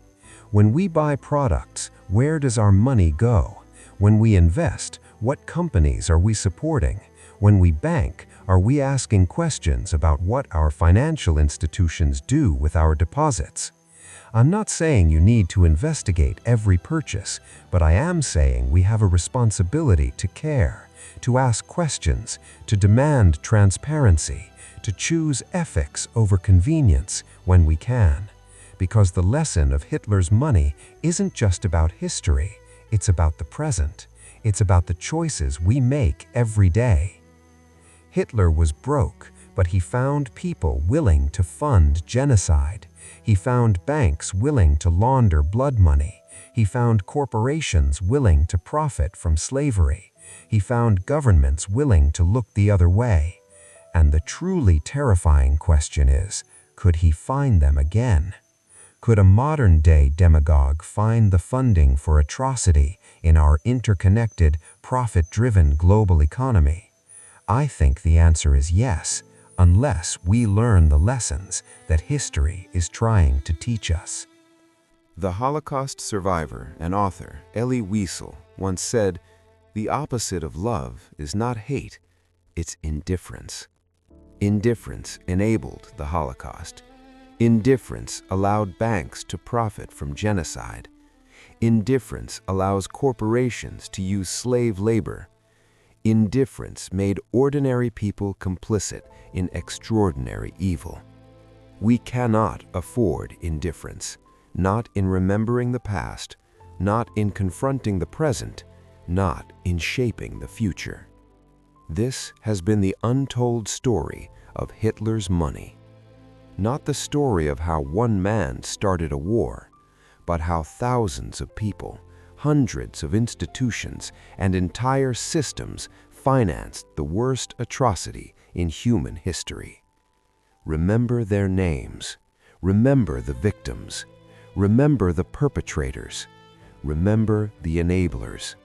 [SPEAKER 2] When we buy products, where does our money go? When we invest, what companies are we supporting? When we bank, are we asking questions about what our financial institutions do with our deposits? I'm not saying you need to investigate every purchase, but I am saying we have a responsibility to care, to ask questions, to demand transparency, to choose ethics over convenience when we can. Because the lesson of Hitler's money isn't just about history, it's about the present. It's about the choices we make every day. Hitler was broke, but he found people willing to fund genocide. He found banks willing to launder blood money. He found corporations willing to profit from slavery. He found governments willing to look the other way. And the truly terrifying question is, could he find them again? Could a modern-day demagogue find the funding for atrocity in our interconnected, profit-driven global economy? I think the answer is yes, unless we learn the lessons that history is trying to teach us.
[SPEAKER 1] The Holocaust survivor and author Elie Wiesel once said, "The opposite of love is not hate, it's indifference." Indifference enabled the Holocaust. Indifference allowed banks to profit from genocide. Indifference allows corporations to use slave labor. Indifference made ordinary people complicit in extraordinary evil. We cannot afford indifference, not in remembering the past, not in confronting the present, not in shaping the future. This has been the untold story of Hitler's money. Not the story of how one man started a war, but how thousands of people, hundreds of institutions, and entire systems financed the worst atrocity in human history. Remember their names. Remember the victims. Remember the perpetrators. Remember the enablers.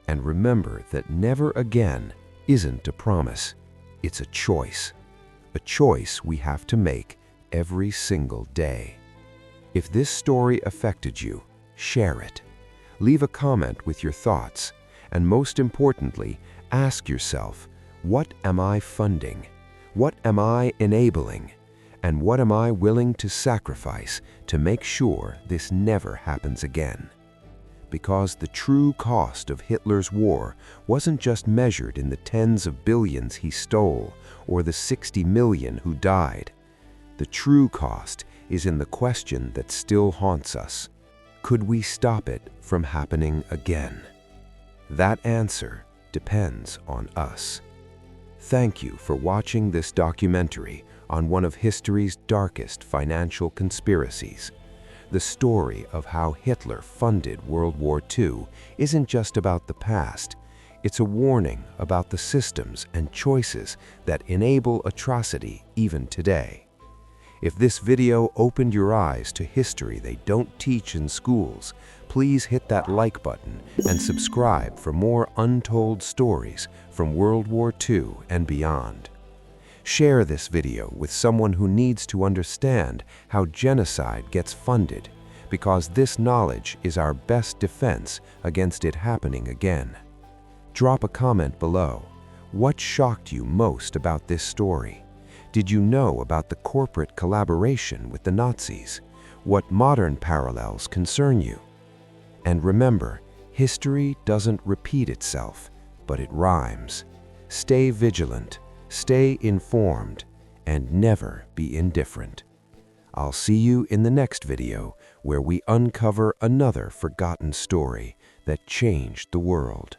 [SPEAKER 1] And remember that never again isn't a promise. It's a choice we have to make every single day. If this story affected you, share it. Leave a comment with your thoughts, and most importantly, ask yourself, what am I funding? What am I enabling? And what am I willing to sacrifice to make sure this never happens again? Because the true cost of Hitler's war wasn't just measured in the tens of billions he stole or the 60 million who died. The true cost is in the question that still haunts us. Could we stop it from happening again? That answer depends on us. Thank you for watching this documentary on one of history's darkest financial conspiracies. The story of how Hitler funded World War II isn't just about the past,
[SPEAKER 2] It's a warning about the systems and choices that enable atrocity even today. If this video opened your eyes to history they don't teach in schools, please hit that like button and subscribe for more untold stories from World War II and beyond. Share this video with someone who needs to understand how genocide gets funded, because this knowledge is our best defense against it happening again. Drop a comment below. What shocked you most about this story? Did you know about the corporate collaboration with the Nazis? What modern parallels concern you? And remember, history doesn't repeat itself, but it rhymes. Stay vigilant, stay informed, and never be indifferent. I'll see you in the next video where we uncover another forgotten story that changed the world.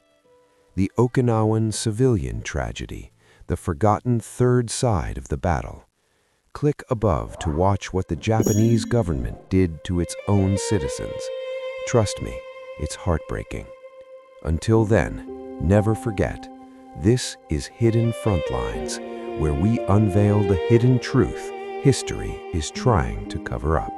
[SPEAKER 2] The Okinawan civilian tragedy, the forgotten third side of the battle. Click above to watch what the Japanese government did to its own citizens. Trust me, it's heartbreaking. Until then, never forget, this is Hidden Frontlines, where we unveil the hidden truth history is trying to cover up.